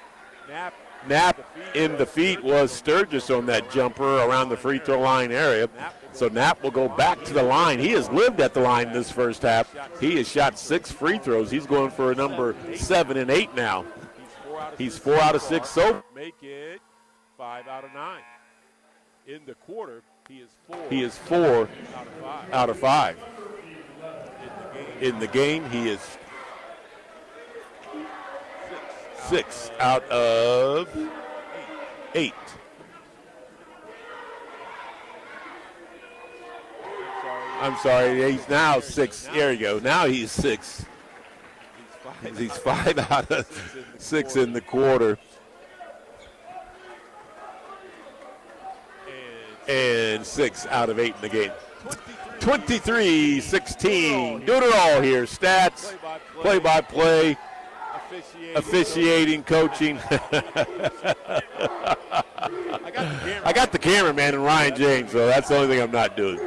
[SPEAKER 2] Knapp in the feet was Sturgis on that jumper around the free throw line area. So Knapp will go back to the line. He has lived at the line this first half. He has shot 6 free throws. He's going for a number 7 and 8 now. He's 4 out of 6 so. Make it 5 out of 9. In the quarter, he is 4 out of 5. In the game, he is 6 out of 8. I'm sorry, he's now 6. There you go. Now he's 6. He's 5 out of 6 in the quarter. And 6 out of 8 in the game. 23-16. Doing it all here. Stats, play-by-play, officiating, coaching. I got the cameraman and Ryan James, so that's the only thing I'm not doing.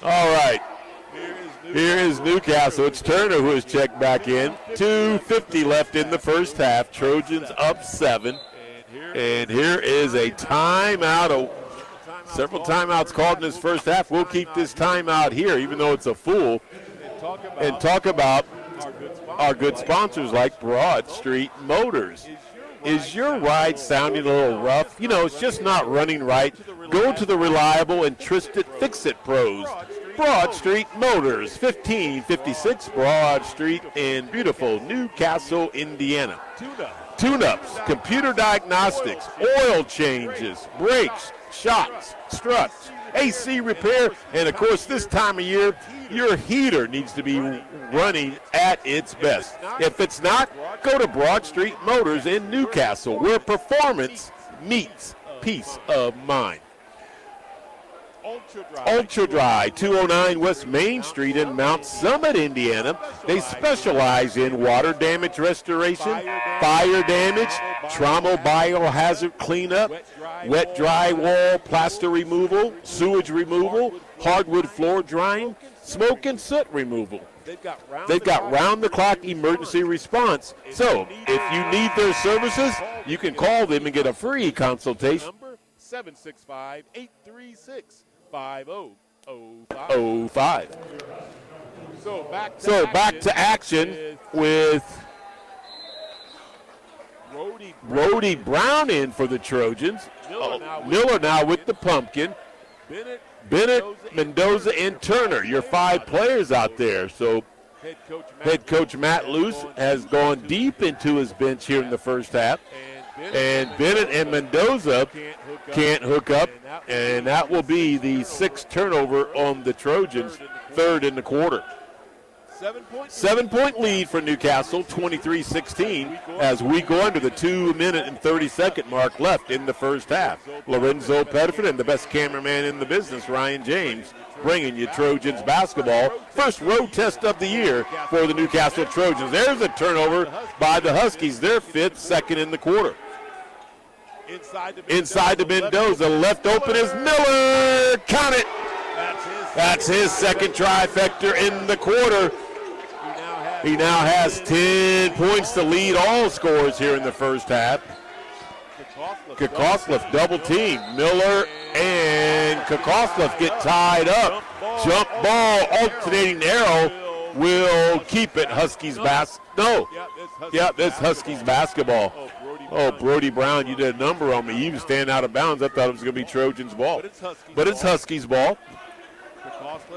[SPEAKER 2] All right. Here is Newcastle. It's Turner who has checked back in. 2:50 left in the first half. Trojans up 7. And here is a timeout. Several timeouts called in this first half. We'll keep this timeout here, even though it's a full, and talk about our good sponsors like Broad Street Motors. Is your ride sounding a little rough? You know, it's just not running right. Go to the reliable and trusted Fix-It pros. Broad Street Motors, 1556 Broad Street in beautiful Newcastle, Indiana. Tune-ups, computer diagnostics, oil changes, brakes, shocks, struts, AC repair, and of course this time of year, your heater needs to be running at its best. If it's not, go to Broad Street Motors in Newcastle, where performance meets peace of mind. Ultra Dry, 209 West Main Street in Mount Summit, Indiana. They specialize in water damage restoration, fire damage, trauma biohazard cleanup, wet drywall plaster removal, sewage removal, hardwood floor drying, smoke and soot removal. They've got round-the-clock emergency response. So if you need their services, you can call them and get a free consultation. Number 765-836-5005. So back to action with Brody Brown in for the Trojans. Miller now with the pumpkin. Bennett, Mendoza, and Turner, your 5 players out there. So head coach Matt Luce has gone deep into his bench here in the first half. And Bennett and Mendoza can't hook up, and that will be the 6th turnover on the Trojans, 3rd in the quarter. 7-point lead for Newcastle, 23-16, as we go under the 2-minute and 30-second mark left in the first half. Lorenzo Pettiford and the best cameraman in the business, Ryan James, bringing you Trojans basketball. First road test of the year for the Newcastle Trojans. There's a turnover by the Huskies, their 5th, 2nd in the quarter. Inside to Mendoza, left open is Miller. Count it. That's his 2nd trifecta in the quarter. He now has 10 points to lead all scores here in the first half. Kokoslov double team. Miller and Kokoslov get tied up. Jump ball, alternating arrow will keep it. Huskies basketball. This Huskies basketball. Oh, Brody Brown, you did a number on me. You stand out of bounds. I thought it was going to be Trojans ball. But it's Huskies ball.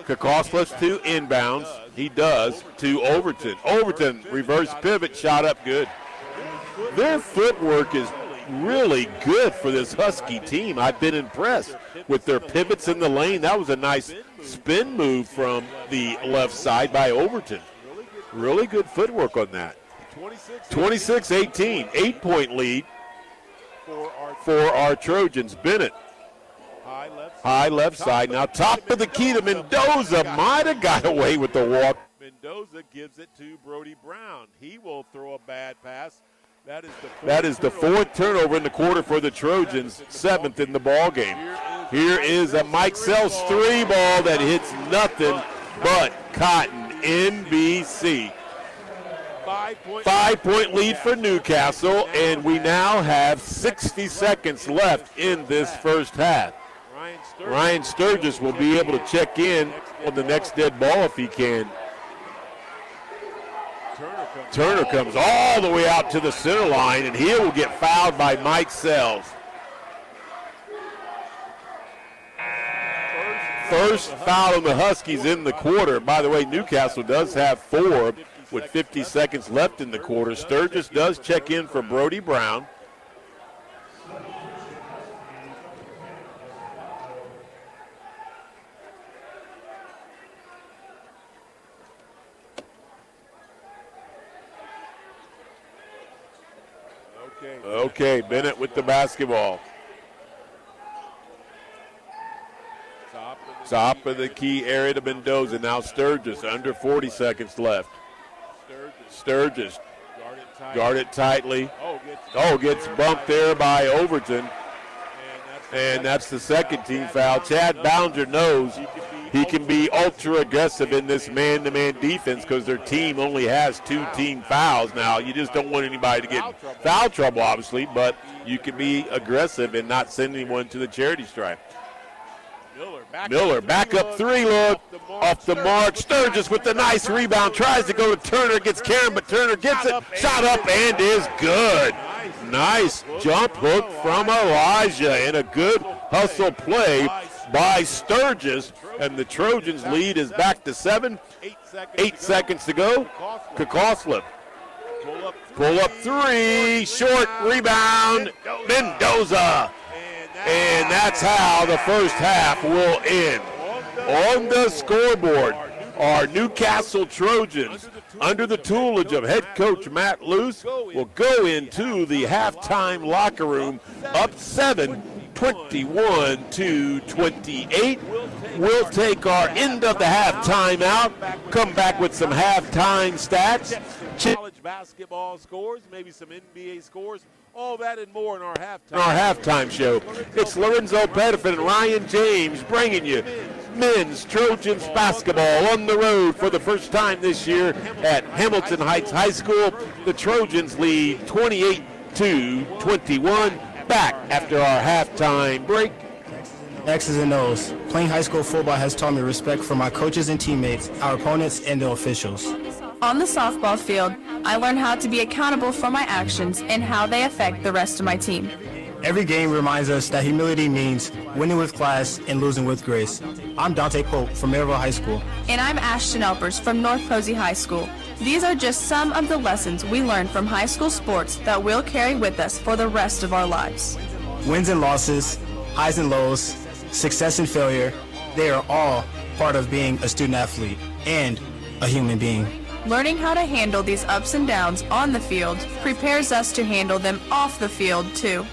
[SPEAKER 2] Kokoslov's to inbounds. He does to Overton. Overton, reverse pivot, shot up good. Their footwork is really good for this Husky team. I've been impressed with their pivots in the lane. That was a nice spin move from the left side by Overton. Really good footwork on that. 26-18, 8-point lead for our Trojans. Bennett. High left side. Now top of the key to Mendoza. Might have got away with the walk. Mendoza gives it to Brody Brown. He will throw a bad pass. That is the 4th turnover in the quarter for the Trojans, 7th in the ball game. Here is a Mike Sells 3 ball that hits nothing but cotton. NBC. 5-point lead for Newcastle, and we now have 60 seconds left in this first half. Ryan Sturgis will be able to check in on the next dead ball if he can. Turner comes all the way out to the center line, and he will get fouled by Mike Sells. First foul on the Huskies in the quarter. By the way, Newcastle does have 4 with 50 seconds left in the quarter. Sturgis does check in for Brody Brown. Okay, Bennett with the basketball. Top of the key area to Mendoza. Now Sturgis, under 40 seconds left. Sturgis, guard it tightly. Gets bumped there by Overton. And that's the second team foul. Chad Ballinger knows he can be ultra aggressive in this man-to-man defense because their team only has 2 team fouls. Now, you just don't want anybody to get in foul trouble, obviously, but you can be aggressive and not send anyone to the charity stripe. Miller, back up 3, look, off the mark. Sturgis with the nice rebound, tries to go to Turner, gets Karen, but Turner gets it, shot up, and is good. Nice jump hook from Elijah, and a good hustle play by Sturgis, and the Trojans' lead is back to 7. 8 seconds to go. Kokoslip. Pull up 3, short rebound, Mendoza. And that's how the first half will end. On the scoreboard, our Newcastle Trojans, under the tutelage of head coach Matt Luce, will go into the halftime locker room up 7, 21-28. We'll take our end of the half timeout, come back with some halftime stats. College basketball scores, maybe some NBA scores, all that and more in our halftime
[SPEAKER 1] show. It's Lorenzo Pettiford and Ryan James bringing you men's Trojans basketball on the road for the first time this year at Hamilton Heights High School. The Trojans lead 28-21. Back after our halftime break.
[SPEAKER 4] X's and O's. Playing high school football has taught me respect for my coaches and teammates, our opponents, and the officials.
[SPEAKER 3] On the softball field, I learned how to be accountable for my actions and how they affect the rest of my team.
[SPEAKER 4] Every game reminds us that humility means winning with class and losing with grace. I'm Dante Pope from Maryville High School.
[SPEAKER 3] And I'm Ashton Elpers from North Posey High School. These are just some of the lessons we learned from high school sports that we'll carry with us for the rest of our lives.
[SPEAKER 4] Wins and losses, highs and lows, success and failure, they are all part of being a student athlete and a human being.
[SPEAKER 3] Learning how to handle these ups and downs on the field prepares us to handle them off the field, too.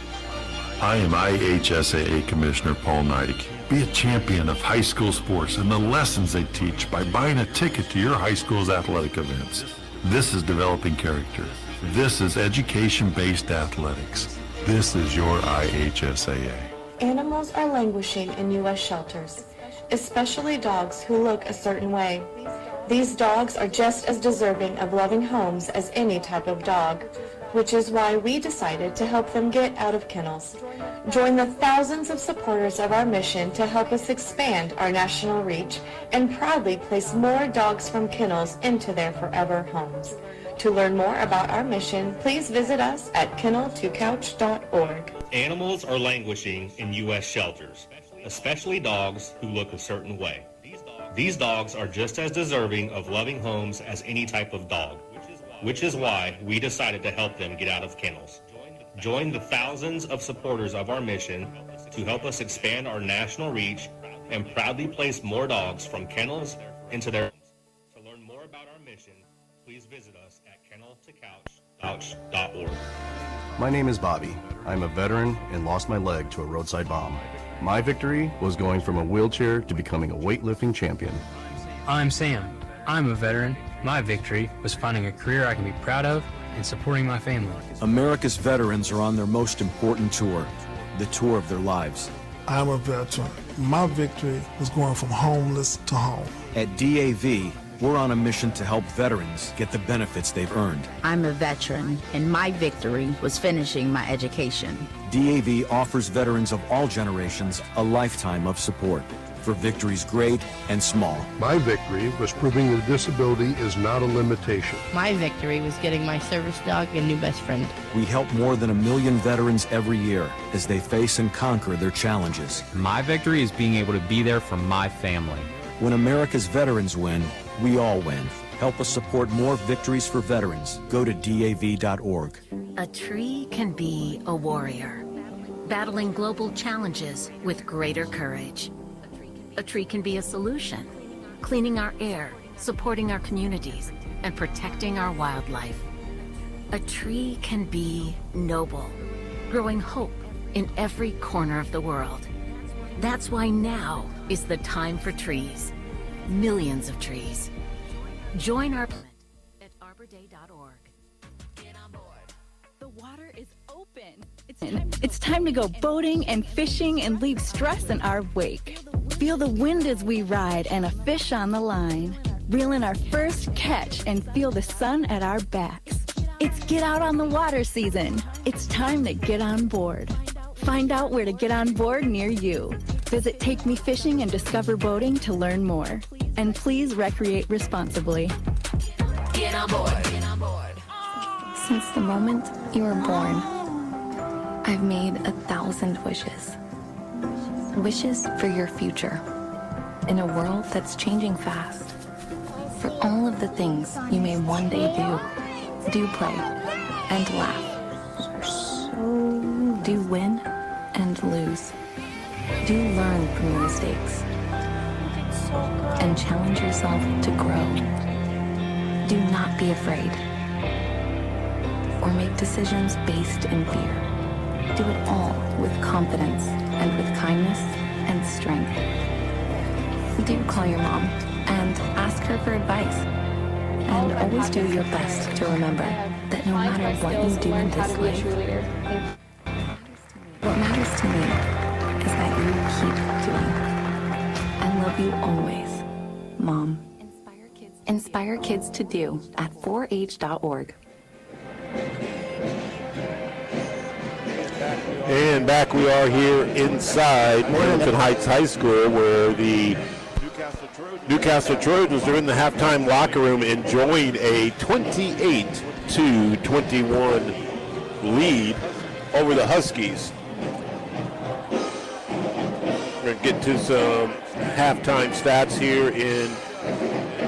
[SPEAKER 5] I am IHSAA Commissioner Paul Neidig. Be a champion of high school sports and the lessons they teach by buying a ticket to your high school's athletic events. This is developing character. This is education-based athletics. This is your IHSAA.
[SPEAKER 6] Animals are languishing in U.S. shelters, especially dogs who look a certain way. These dogs are just as deserving of loving homes as any type of dog, which is why we decided to help them get out of kennels. Join the thousands of supporters of our mission to help us expand our national reach and proudly place more dogs from kennels into their forever homes. To learn more about our mission, please visit us at kennel2couch.org.
[SPEAKER 7] Animals are languishing in U.S. shelters, especially dogs who look a certain way. These dogs are just as deserving of loving homes as any type of dog, which is why we decided to help them get out of kennels. Join the thousands of supporters of our mission to help us expand our national reach and proudly place more dogs from kennels into their homes. To learn more about our mission, please visit us at kennel2couch.org.
[SPEAKER 8] My name is Bobby. I'm a veteran and lost my leg to a roadside bomb. My victory was going from a wheelchair to becoming a weightlifting champion.
[SPEAKER 9] I'm Sam. I'm a veteran. My victory was finding a career I can be proud of and supporting my family.
[SPEAKER 10] America's veterans are on their most important tour, the tour of their lives.
[SPEAKER 11] I'm a veteran. My victory was going from homeless to home.
[SPEAKER 10] At DAV, we're on a mission to help veterans get the benefits they've earned.
[SPEAKER 12] I'm a veteran, and my victory was finishing my education.
[SPEAKER 10] DAV offers veterans of all generations a lifetime of support for victories great and small.
[SPEAKER 13] My victory was proving that disability is not a limitation.
[SPEAKER 14] My victory was getting my service dog a new best friend.
[SPEAKER 10] We help more than 1 million veterans every year as they face and conquer their challenges.
[SPEAKER 15] My victory is being able to be there for my family.
[SPEAKER 10] When America's veterans win, we all win. Help us support more victories for veterans. Go to DAV.org.
[SPEAKER 16] A tree can be a warrior, battling global challenges with greater courage. A tree can be a solution, cleaning our air, supporting our communities, and protecting our wildlife. A tree can be noble, growing hope in every corner of the world. That's why now is the time for trees. Millions of trees. Join our planet at arborday.org.
[SPEAKER 17] The water is open. It's time to go boating and fishing and leave stress in our wake. Feel the wind as we ride and a fish on the line. Reel in our first catch and feel the sun at our backs. It's get out on the water season. It's time to get on board. Find out where to get on board near you. Visit Take Me Fishing and Discover Boating to learn more. And please recreate responsibly.
[SPEAKER 16] Get on board. Get on board.
[SPEAKER 18] Since the moment you were born, I've made 1,000 wishes. Wishes for your future. In a world that's changing fast. For all of the things you may one day do play and laugh. Do win and lose. Do learn from your mistakes. And challenge yourself to grow. Do not be afraid. Or make decisions based in fear. Do it all with confidence and with kindness and strength. Do call your mom and ask her for advice. And always do your best to remember that no matter what you do in this life, what matters to me is that you keep doing. I love you always, Mom. Inspire kids to do at 4h.org.
[SPEAKER 1] And back we are here inside Hamilton Heights High School, where the Newcastle Trojans are in the halftime locker room enjoying a 28-21 lead over the Huskies. We're going to get to some halftime stats here in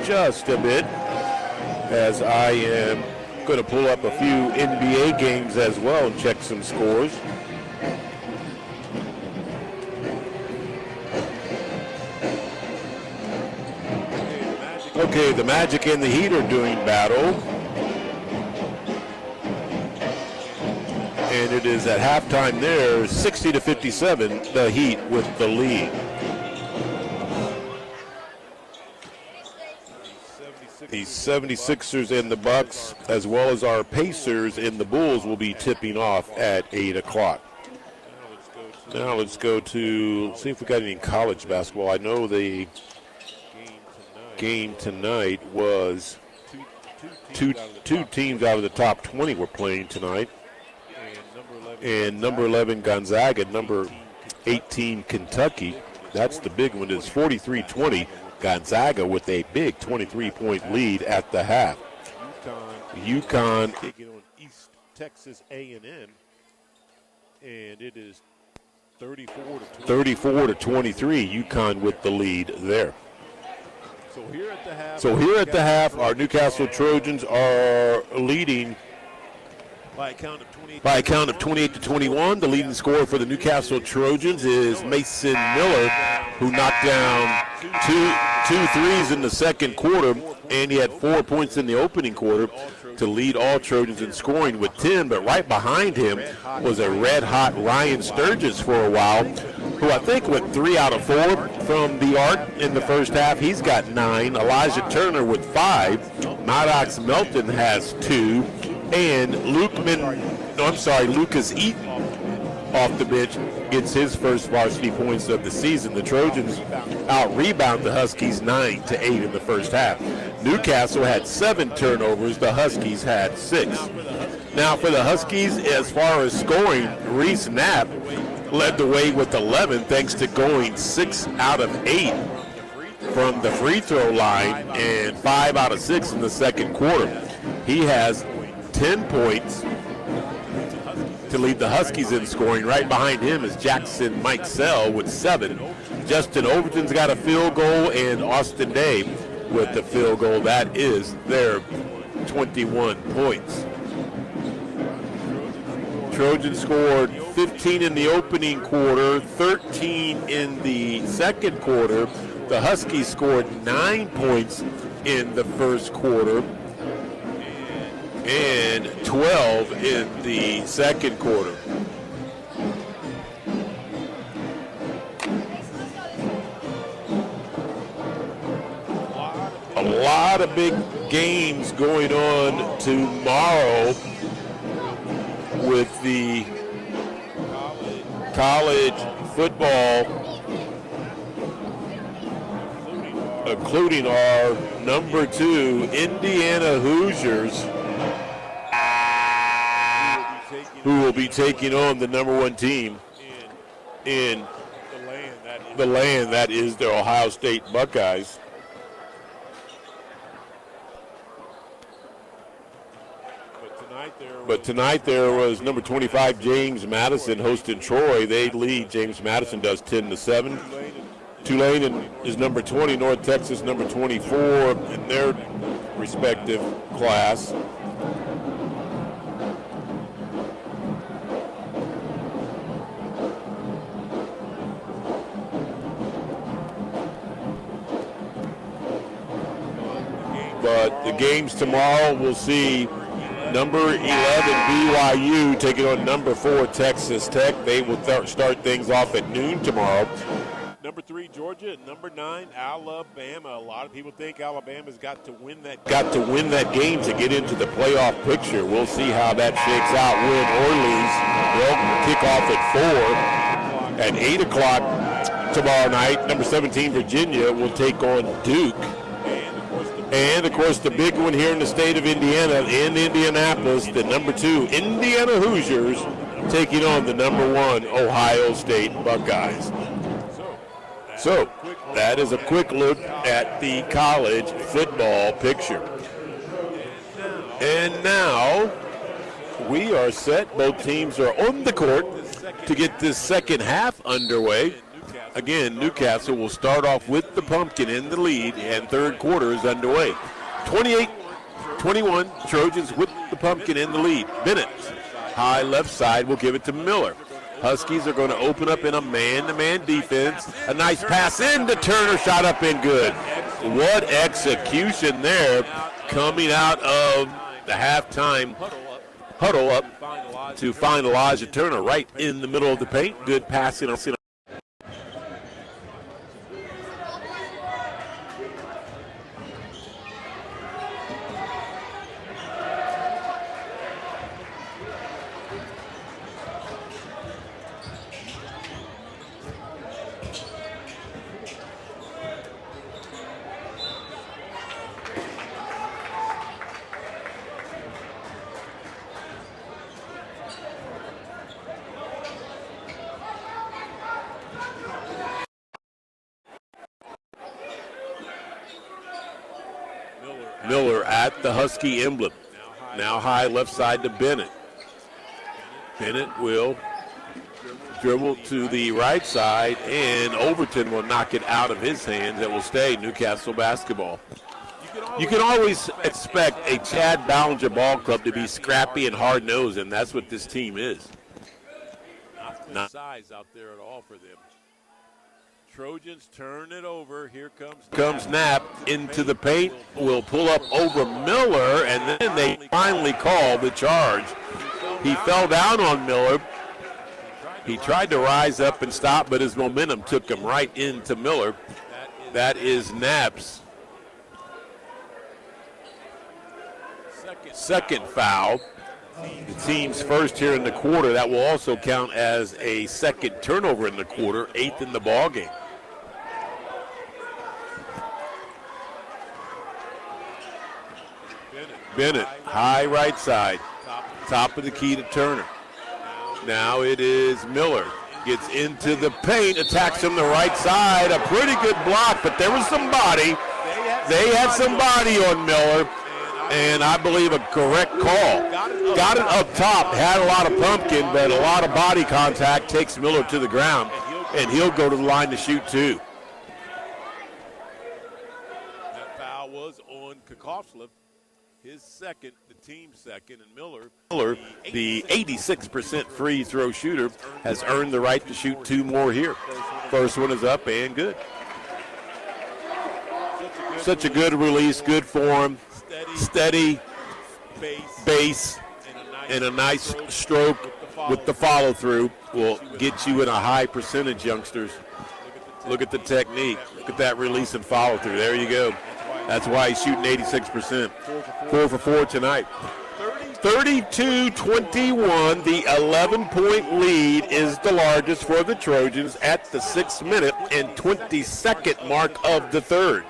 [SPEAKER 1] just a bit, as I am going to pull up a few NBA games as well and check some scores. Okay, the Magic and the Heat are doing battle. And it is at halftime there, 60-57, the Heat with the lead. The 76ers and the Bucks, as well as our Pacers and the Bulls, will be tipping off at 8 o'clock. Now let's go to, see if we got any college basketball. I know the game tonight was two teams out of the top 20 were playing tonight. And number 11 Gonzaga, number 18 Kentucky. That's the big one. It's 43-20. Gonzaga with a big 23-point lead at the half. UConn taking on East Texas A&M, and it is 34-23. UConn with the lead there. So here at the half, our Newcastle Trojans are leading by a count of 28-21. The leading scorer for the Newcastle Trojans is Mason Miller, who knocked down two threes in the second quarter, and he had 4 points in the opening quarter to lead all Trojans in scoring with 10. But right behind him was a red-hot Ryan Sturgis for a while, who I think went 3 out of 4 from the arc in the first half. He's got 9. Elijah Turner with 5. Maddox Melton has 2. And Lucas Eaton off the bench gets his first varsity points of the season. The Trojans out-rebound the Huskies 9-8 in the first half. Newcastle had 7 turnovers. The Huskies had 6. Now for the Huskies, as far as scoring, Reese Knapp led the way with 11 thanks to going 6 out of 8 from the free throw line and 5 out of 6 in the second quarter. He has 10 points to lead the Huskies in scoring. Right behind him is Jackson Mikesell with 7. Justin Overton's got a field goal, and Austin Day with the field goal. That is their 21 points. Trojans scored 15 in the opening quarter, 13 in the second quarter. The Huskies scored 9 points in the first quarter and 12 in the second quarter. lot of big games going on tomorrow with the college football, including our number 2 Indiana Hoosiers, who will be taking on the number 1 team in the land that is the Ohio State Buckeyes. But tonight there was number 25 James Madison hosting Troy. They lead. James Madison does 10-7. Tulane is number 20. North Texas number 24 in their respective class. But the games tomorrow will see number 11 BYU taking on number 4 Texas Tech. They will start things off at noon tomorrow.
[SPEAKER 2] Number 3 Georgia and number 9 Alabama. A lot of people think Alabama's got to win that
[SPEAKER 1] game to get into the playoff picture. We'll see how that shakes out. Win or lose. They'll kick off at 4. At 8 o'clock tomorrow night, number 17 Virginia will take on Duke. And, of course, the big one here in the state of Indiana, in Indianapolis, the number 2 Indiana Hoosiers taking on the number 1 Ohio State Buckeyes. So that is a quick look at the college football picture. And now we are set. Both teams are on the court to get this second half underway. Again, Newcastle will start off with the Pumpkin in the lead, and third quarter is underway. 28-21, Trojans with the Pumpkin in the lead. Bennett, high left side, will give it to Miller. Huskies are going to open up in a man-to-man defense. A nice pass into Turner, shot up and good. What execution there coming out of the halftime huddle up to find Elijah Turner right in the middle of the paint. Good passing. Miller at the Husky emblem. Now high left side to Bennett. Bennett will dribble to the right side, and Overton will knock it out of his hands. It will stay Newcastle basketball. You can always expect a Chad Ballinger ball club to be scrappy and hard-nosed, and that's what this team is.
[SPEAKER 2] Not size out there at all for them. Trojans turn it over. Here
[SPEAKER 1] comes Knapp into the paint. Will pull up over Miller, and then they finally call the charge. He fell down on Miller. He tried to rise up and stop, but his momentum took him right into Miller. That is Knapp's second foul. The team's first here in the quarter. That will also count as a second turnover in the quarter, 8th in the ball game. Bennett, high right side, top of the key to Turner. Now it is Miller. Gets into the paint, attacks from the right side. A pretty good block, but there was somebody. They had somebody on Miller, and I believe a correct call. Got it up top, had a lot of pumpkin, but a lot of body contact takes Miller to the ground, and he'll go to the line to shoot two.
[SPEAKER 2] That foul was on Kokovslev. His second, the team's second, and Miller,
[SPEAKER 1] the 86% free throw shooter, has earned the right to shoot two more here. First one is up and good. Such a good release, good form, steady base, and a nice stroke with the follow-through will get you in a high percentage, youngsters. Look at the technique. Look at that release and follow-through. There you go.
[SPEAKER 2] That's why he's shooting 86%. 4 for 4 tonight. 32-21, the 11-point lead is the largest for the Trojans at the 6-minute and 22nd mark of the third.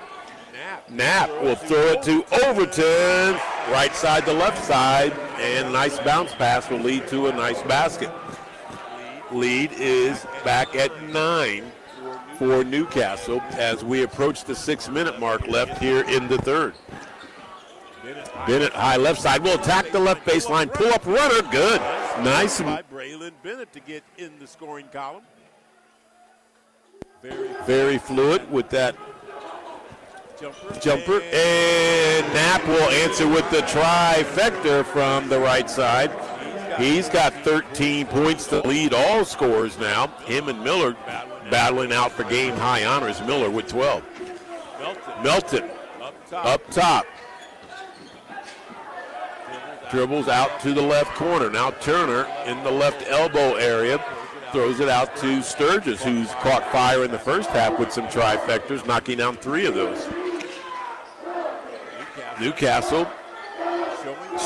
[SPEAKER 2] Knapp will throw it to Overton, right side to left side, and a nice bounce pass will lead to a nice basket. Lead is back at 9 for Newcastle as we approach the 6-minute mark left here in the third. Bennett, high left side, will attack the left baseline, pull up runner, good. Nice.
[SPEAKER 19] By Braylon Bennett to get in the scoring column.
[SPEAKER 2] Very fluid with that jumper. And Knapp will answer with the trifecta from the right side. He's got 13 points to lead all scorers now. Him and Miller battling out for game high honors. Miller with 12. Melton up top. Dribbles out to the left corner. Now Turner in the left elbow area. Throws it out to Sturgis, who's caught fire in the first half with some trifectas, knocking down 3 of those. Newcastle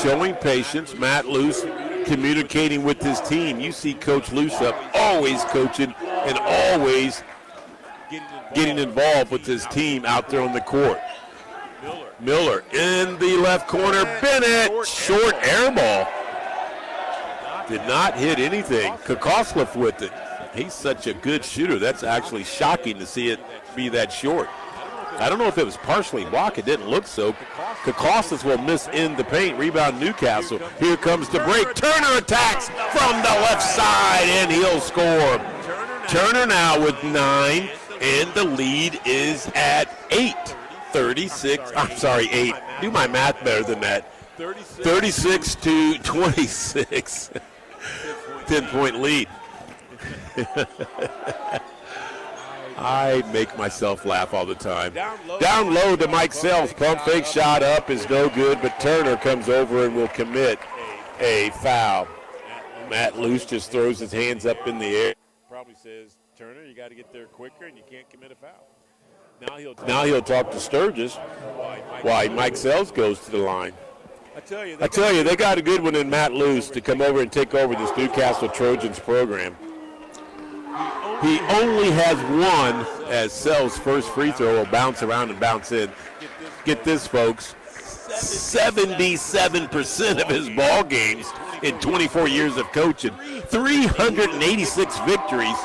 [SPEAKER 2] showing patience. Matt Luce communicating with his team. You see Coach Luce always coaching and always getting involved with his team out there on the court. Miller in the left corner. Bennett, short air ball. Did not hit anything. Kokoslov with it. He's such a good shooter. That's actually shocking to see it be that short. I don't know if it was partially blocked. It didn't look so. Kokoslov will miss in the paint. Rebound Newcastle. Here comes the break. Turner attacks from the left side, and he'll score. Turner now with 9, and the lead is at 8. 36. I'm sorry, 8. Do my math better than that. 36-26. 10-point lead. I make myself laugh all the time. Down low to Mike Sells. Pump fake shot up is no good, but Turner comes over and will commit a foul. Matt Luce just throws his hands up in the air.
[SPEAKER 19] Probably says, Turner, you got to get there quicker and you can't commit a foul.
[SPEAKER 2] Now he'll talk to Sturgis why Mike Sells goes to the line. I tell you, they got a good one in Matt Luce to come over and take over this Newcastle Trojans program. He only has one as Sells' first free throw will bounce around and bounce in. Get this, folks. 77% of his ball games in 24 years of coaching. 386 victories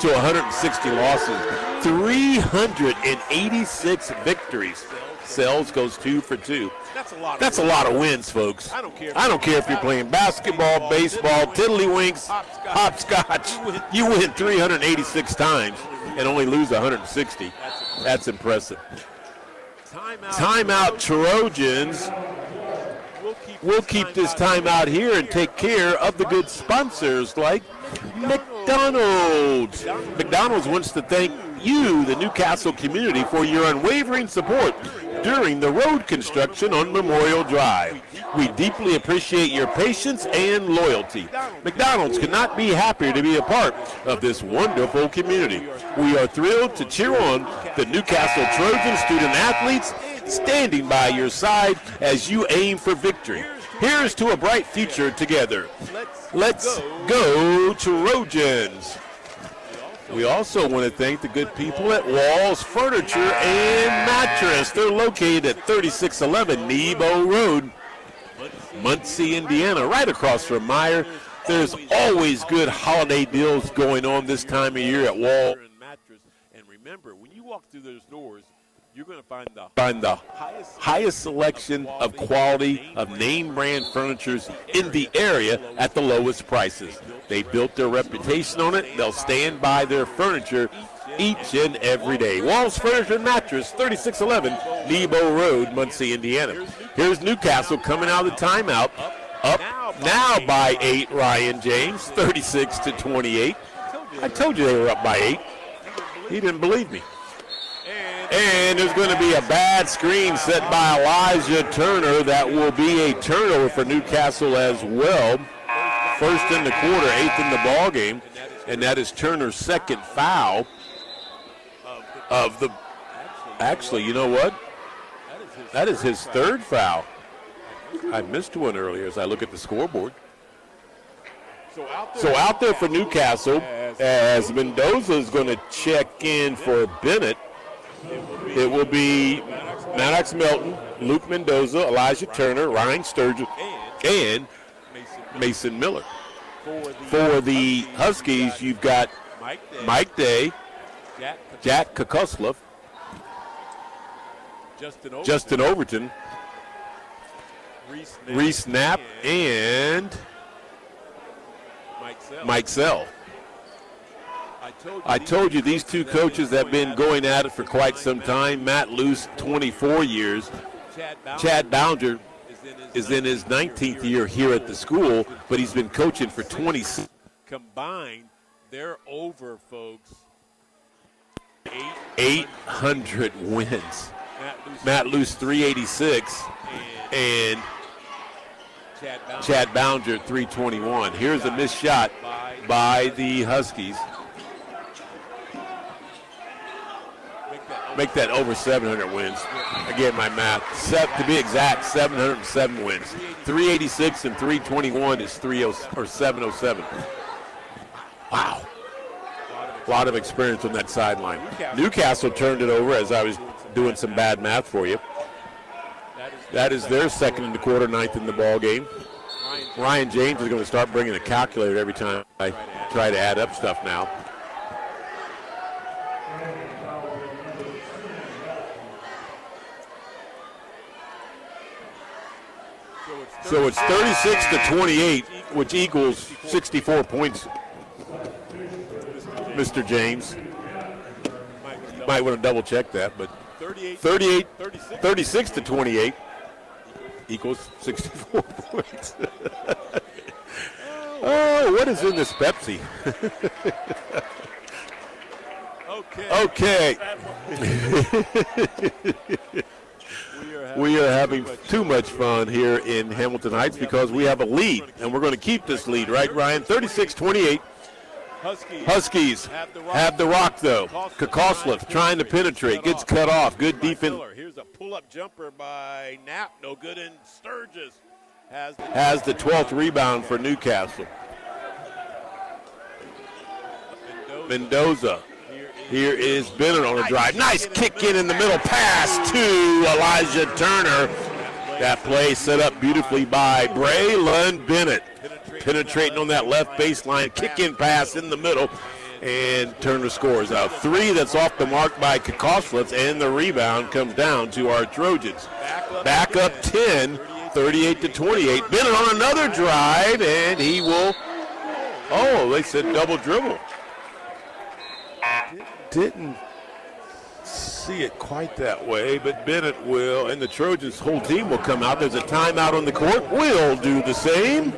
[SPEAKER 2] to 160 losses. 386 victories. Sells goes 2 for 2. That's a lot of wins, folks. I don't care if you're playing basketball, baseball, tiddlywinks, hopscotch. You win 386 times and only lose 160. That's impressive. Timeout Trojans. We'll keep this timeout here and take care of the good sponsors like McDonald's. McDonald's wants to thank you, the Newcastle community, for your unwavering support during the road construction on Memorial Drive. We deeply appreciate your patience and loyalty. McDonald's could not be happier to be a part of this wonderful community. We are thrilled to cheer on the Newcastle Trojan student athletes, standing by your side as you aim for victory. Here's to a bright future together. Let's go Trojans. We also want to thank the good people at Walls Furniture and Mattress. They're located at 3611 Nebo Road, Muncie, Indiana, right across from Meyer. There's always good holiday deals going on this time of year at Walls.
[SPEAKER 19] And remember, when you walk through those doors, you're going to find
[SPEAKER 2] the highest selection of quality of name brand furnitures in the area at the lowest prices. They built their reputation on it. They'll stand by their furniture each and every day. Walls Furniture and Mattress, 3611 Nebo Road, Muncie, Indiana. Here's Newcastle coming out of the timeout. Up now by 8, Ryan James, 36-28. I told you they were up by 8. He didn't believe me. And there's going to be a bad screen set by Elijah Turner. That will be a turnover for Newcastle as well. First in the quarter, 8th in the ball game, and that is Turner's second foul of the. Actually, you know what?
[SPEAKER 1] That is his third foul. I missed one earlier as I look at the scoreboard. So out there for Newcastle, as Mendoza is going to check in for Bennett, it will be Maddox Melton, Luke Mendoza, Elijah Turner, Ryan Sturgis, and Mason Miller. For the Huskies, you've got Mike Day, Jack Kokoslov, Justin Overton, Reese Knapp, and Mike Sell. I told you these two coaches have been going at it for quite some time. Matt Luce, 24 years. Chad Ballinger is in his 19th year here at the school, but he's been coaching for 26.
[SPEAKER 19] Combined, they're over, folks.
[SPEAKER 1] 800 wins. Matt Luce, 386, and Chad Ballinger, 321. Here's a missed shot by the Huskies. Make that over 700 wins. Again, my math. To be exact, 707 wins. 386 and 321 is 707. Wow. A lot of experience on that sideline. Newcastle turned it over as I was doing some bad math for you. That is their second in the quarter, ninth in the ball game. Ryan James is going to start bringing a calculator every time I try to add up stuff now. So it's 36 to 28, which equals 64 points, Mr. James. Might want to double check that, but 36 to 28 equals 64 points. Oh, what is in this Pepsi? Okay. We are having too much fun here in Hamilton Heights because we have a lead, and we're going to keep this lead, right, Ryan? 36-28. Huskies have the rock, though. Kokoslov trying to penetrate, gets cut off. Good defense.
[SPEAKER 19] Here's a pull-up jumper by Knapp, no good, and Sturgis
[SPEAKER 1] has the 12th rebound for Newcastle. Mendoza. Here is Bennett on a drive. Nice kick in the middle. Pass to Elijah Turner. That play set up beautifully by Braylon Bennett. Penetrating on that left baseline. Kick-in pass in the middle. And Turner scores out. Three that's off the mark by Kokoslov, and the rebound comes down to our Trojans. Back up 10, 38 to 28. Bennett on another drive, and he will, they said double dribble. Didn't see it quite that way, but Bennett will, and the Trojans' whole team will come out. There's a timeout on the court. We'll do the same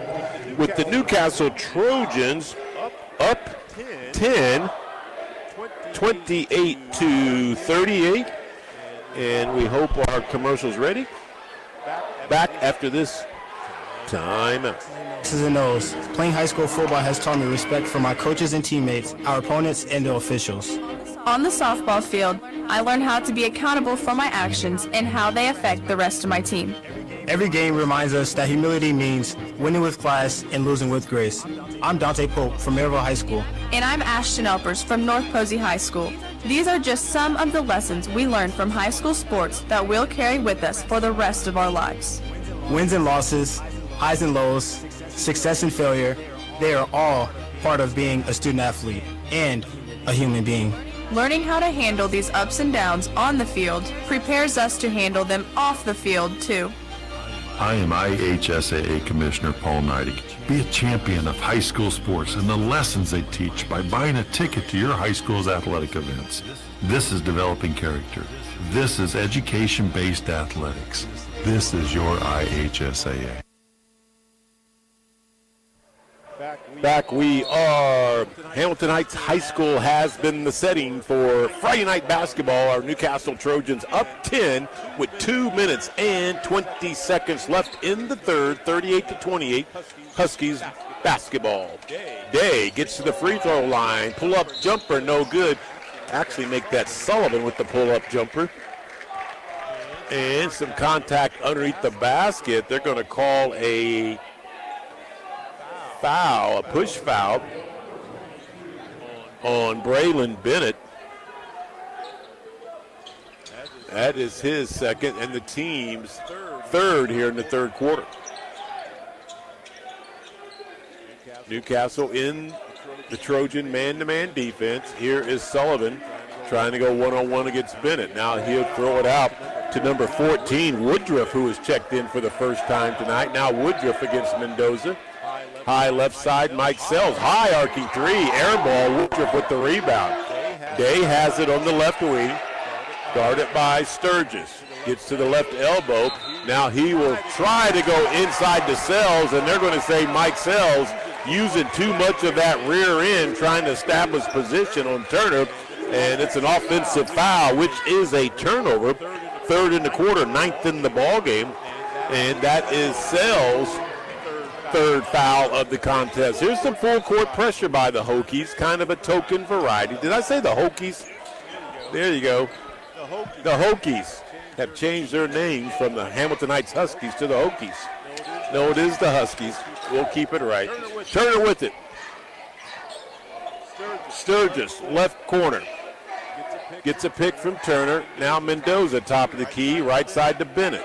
[SPEAKER 1] with the Newcastle Trojans up 10, 28 to 38. And we hope our commercial's ready. Back after this timeout.
[SPEAKER 4] X's and O's. Playing high school football has taught me respect for my coaches and teammates, our opponents, and the officials.
[SPEAKER 3] On the softball field, I learned how to be accountable for my actions and how they affect the rest of my team.
[SPEAKER 4] Every game reminds us that humility means winning with class and losing with grace. I'm Dante Pope from Maryville High School.
[SPEAKER 3] And I'm Ashton Elpers from North Posey High School. These are just some of the lessons we learned from high school sports that we'll carry with us for the rest of our lives.
[SPEAKER 4] Wins and losses, highs and lows, success and failure, they are all part of being a student athlete and a human being.
[SPEAKER 3] Learning how to handle these ups and downs on the field prepares us to handle them off the field, too.
[SPEAKER 5] I am IHSAA Commissioner Paul Neidig. Be a champion of high school sports and the lessons they teach by buying a ticket to your high school's athletic events. This is developing character. This is education-based athletics. This is your IHSAA.
[SPEAKER 1] Back we are. Hamilton Heights High School has been the setting for Friday night basketball. Our Newcastle Trojans up 10 with 2 minutes and 20 seconds left in the third, 38 to 28. Huskies basketball. Day gets to the free throw line. Pull-up jumper, no good. Actually make that Sullivan with the pull-up jumper.
[SPEAKER 2] And some contact underneath the basket. They're going to call a foul, a push foul on Braylon Bennett. That is his second and the team's third here in the third quarter. Newcastle in the Trojan man-to-man defense. Here is Sullivan trying to go one-on-one against Bennett. Now he'll throw it out to number 14, Woodruff, who has checked in for the first time tonight. Now Woodruff against Mendoza. High left side, Mike Sells. High arcing three, air ball, Woodruff with the rebound. Day has it on the left wing. Guarded by Sturgis. Gets to the left elbow. Now he will try to go inside to Sells, and they're going to say Mike Sells using too much of that rear end, trying to establish position on Turner, and it's an offensive foul, which is a turnover. Third in the quarter, ninth in the ball game, and that is Sells' third foul of the contest. Here's some full court pressure by the Hokies, kind of a token variety. Did I say the Hokies? There you go. The Hokies have changed their names from the Hamilton Heights Huskies to the Hokies. No, it is the Huskies. We'll keep it right. Turner with it. Sturgis, left corner. Gets a pick from Turner. Now Mendoza, top of the key, right side to Bennett.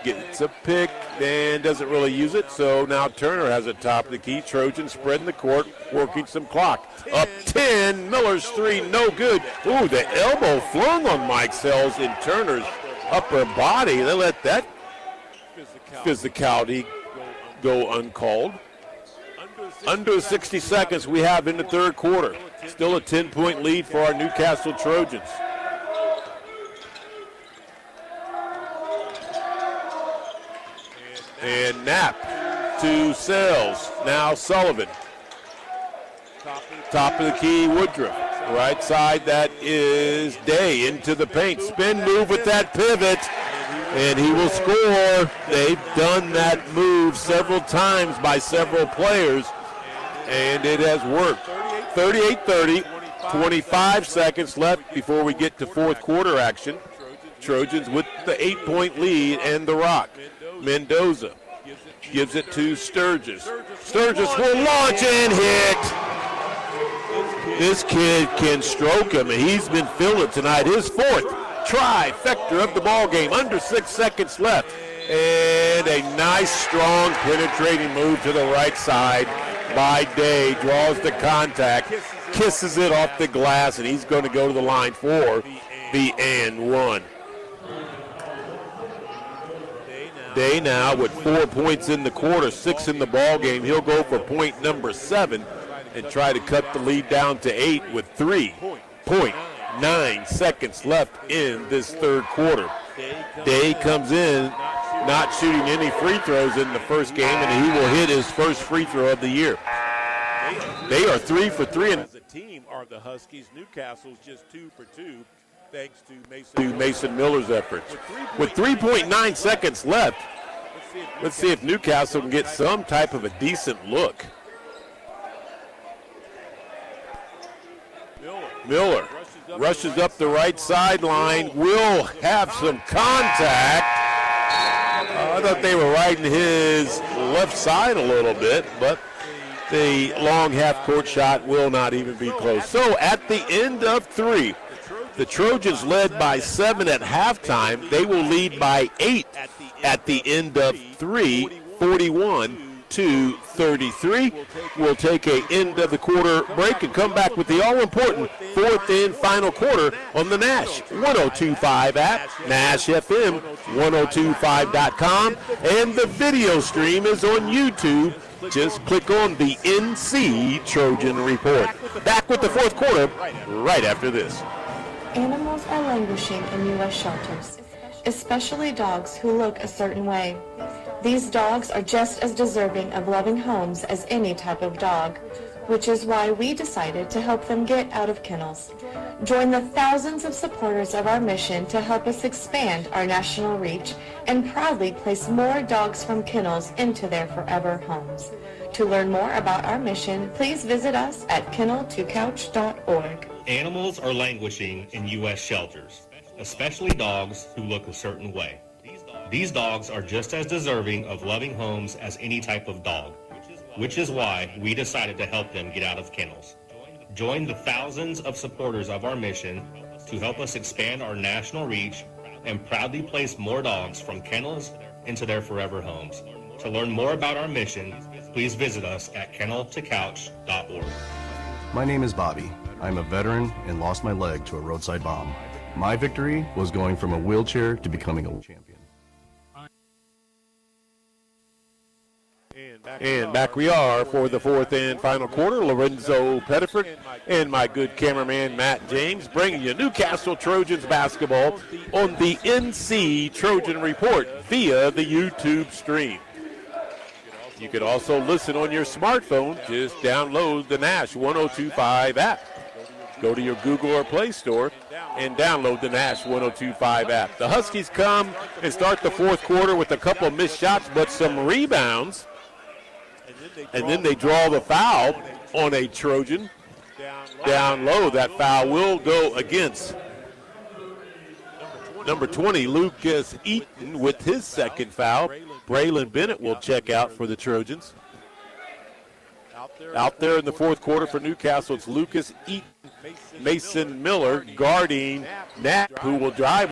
[SPEAKER 2] Gets a pick and doesn't really use it, so now Turner has it top of the key. Trojan spreading the court, working some clock. Up 10, Miller's three, no good. Ooh, the elbow flung on Mike Sells in Turner's upper body. They let that physicality go uncalled. Under 60 seconds we have in the third quarter. Still a 10-point lead for our Newcastle Trojans. And Knapp to Sells. Now Sullivan. Top of the key, Woodruff. Right side, that is Day into the paint. Spin move with that pivot, and he will score. They've done that move several times by several players, and it has worked. 38-30, 25 seconds left before we get to fourth quarter action. Trojans with the 8-point lead and the rock. Mendoza gives it to Sturgis. Sturgis will launch and hit. This kid can stroke him, and he's been feeling it tonight. His fourth trifecta of the ball game. Under 6 seconds left. And a nice, strong, penetrating move to the right side by Day. Draws the contact, kisses it off the glass, and he's going to go to the line for the and one. Day now with 4 points in the quarter, 6 in the ball game. He'll go for point number 7 and try to cut the lead down to 8 with 3.9 seconds left in this third quarter. Day comes in not shooting any free throws in the first game, and he will hit his first free throw of the year. They are 3 for 3.
[SPEAKER 19] As a team are the Huskies. Newcastle's just 2 for 2. Thanks to
[SPEAKER 2] Mason Miller's efforts. With 3.9 seconds left, let's see if Newcastle can get some type of a decent look. Miller rushes up the right sideline, will have some contact. I thought they were riding his left side a little bit, but the long half-court shot will not even be close. So at the end of 3, the Trojans led by 7 at halftime. They will lead by 8 at the end of 3, 41-33. We'll take a end of the quarter break and come back with the all-important fourth and final quarter on the Nash 102.5 app, Nash FM 102.5.com, and the video stream is on YouTube. Just click on the NC Trojan Report. Back with the fourth quarter right after this.
[SPEAKER 6] Animals are languishing in U.S. shelters, especially dogs who look a certain way. These dogs are just as deserving of loving homes as any type of dog, which is why we decided to help them get out of kennels. Join the thousands of supporters of our mission to help us expand our national reach and proudly place more dogs from kennels into their forever homes. To learn more about our mission, please visit us at kennel2couch.org.
[SPEAKER 7] Animals are languishing in U.S. shelters, especially dogs who look a certain way. These dogs are just as deserving of loving homes as any type of dog, which is why we decided to help them get out of kennels. Join the thousands of supporters of our mission to help us expand our national reach and proudly place more dogs from kennels into their forever homes. To learn more about our mission, please visit us at kenneltocouch.org.
[SPEAKER 8] My name is Bobby. I'm a veteran and lost my leg to a roadside bomb. My victory was going from a wheelchair to becoming a champion.
[SPEAKER 2] And back we are for the fourth and final quarter. Lorenzo Pettiford and my good cameraman Matt James bringing you Newcastle Trojans basketball on the NC Trojan Report via the YouTube stream. You can also listen on your smartphone. Just download the Nash 1025 app. Go to your Google or Play Store and download the Nash 1025 app. The Huskies come and start the fourth quarter with a couple of missed shots, but some rebounds. And then they draw the foul on a Trojan down low. That foul will go against number 20, Lucas Eaton, with his second foul. Braylon Bennett will check out for the Trojans. Out there in the fourth quarter for Newcastle, it's Lucas Eaton, Mason Miller guarding Knapp, who will drive.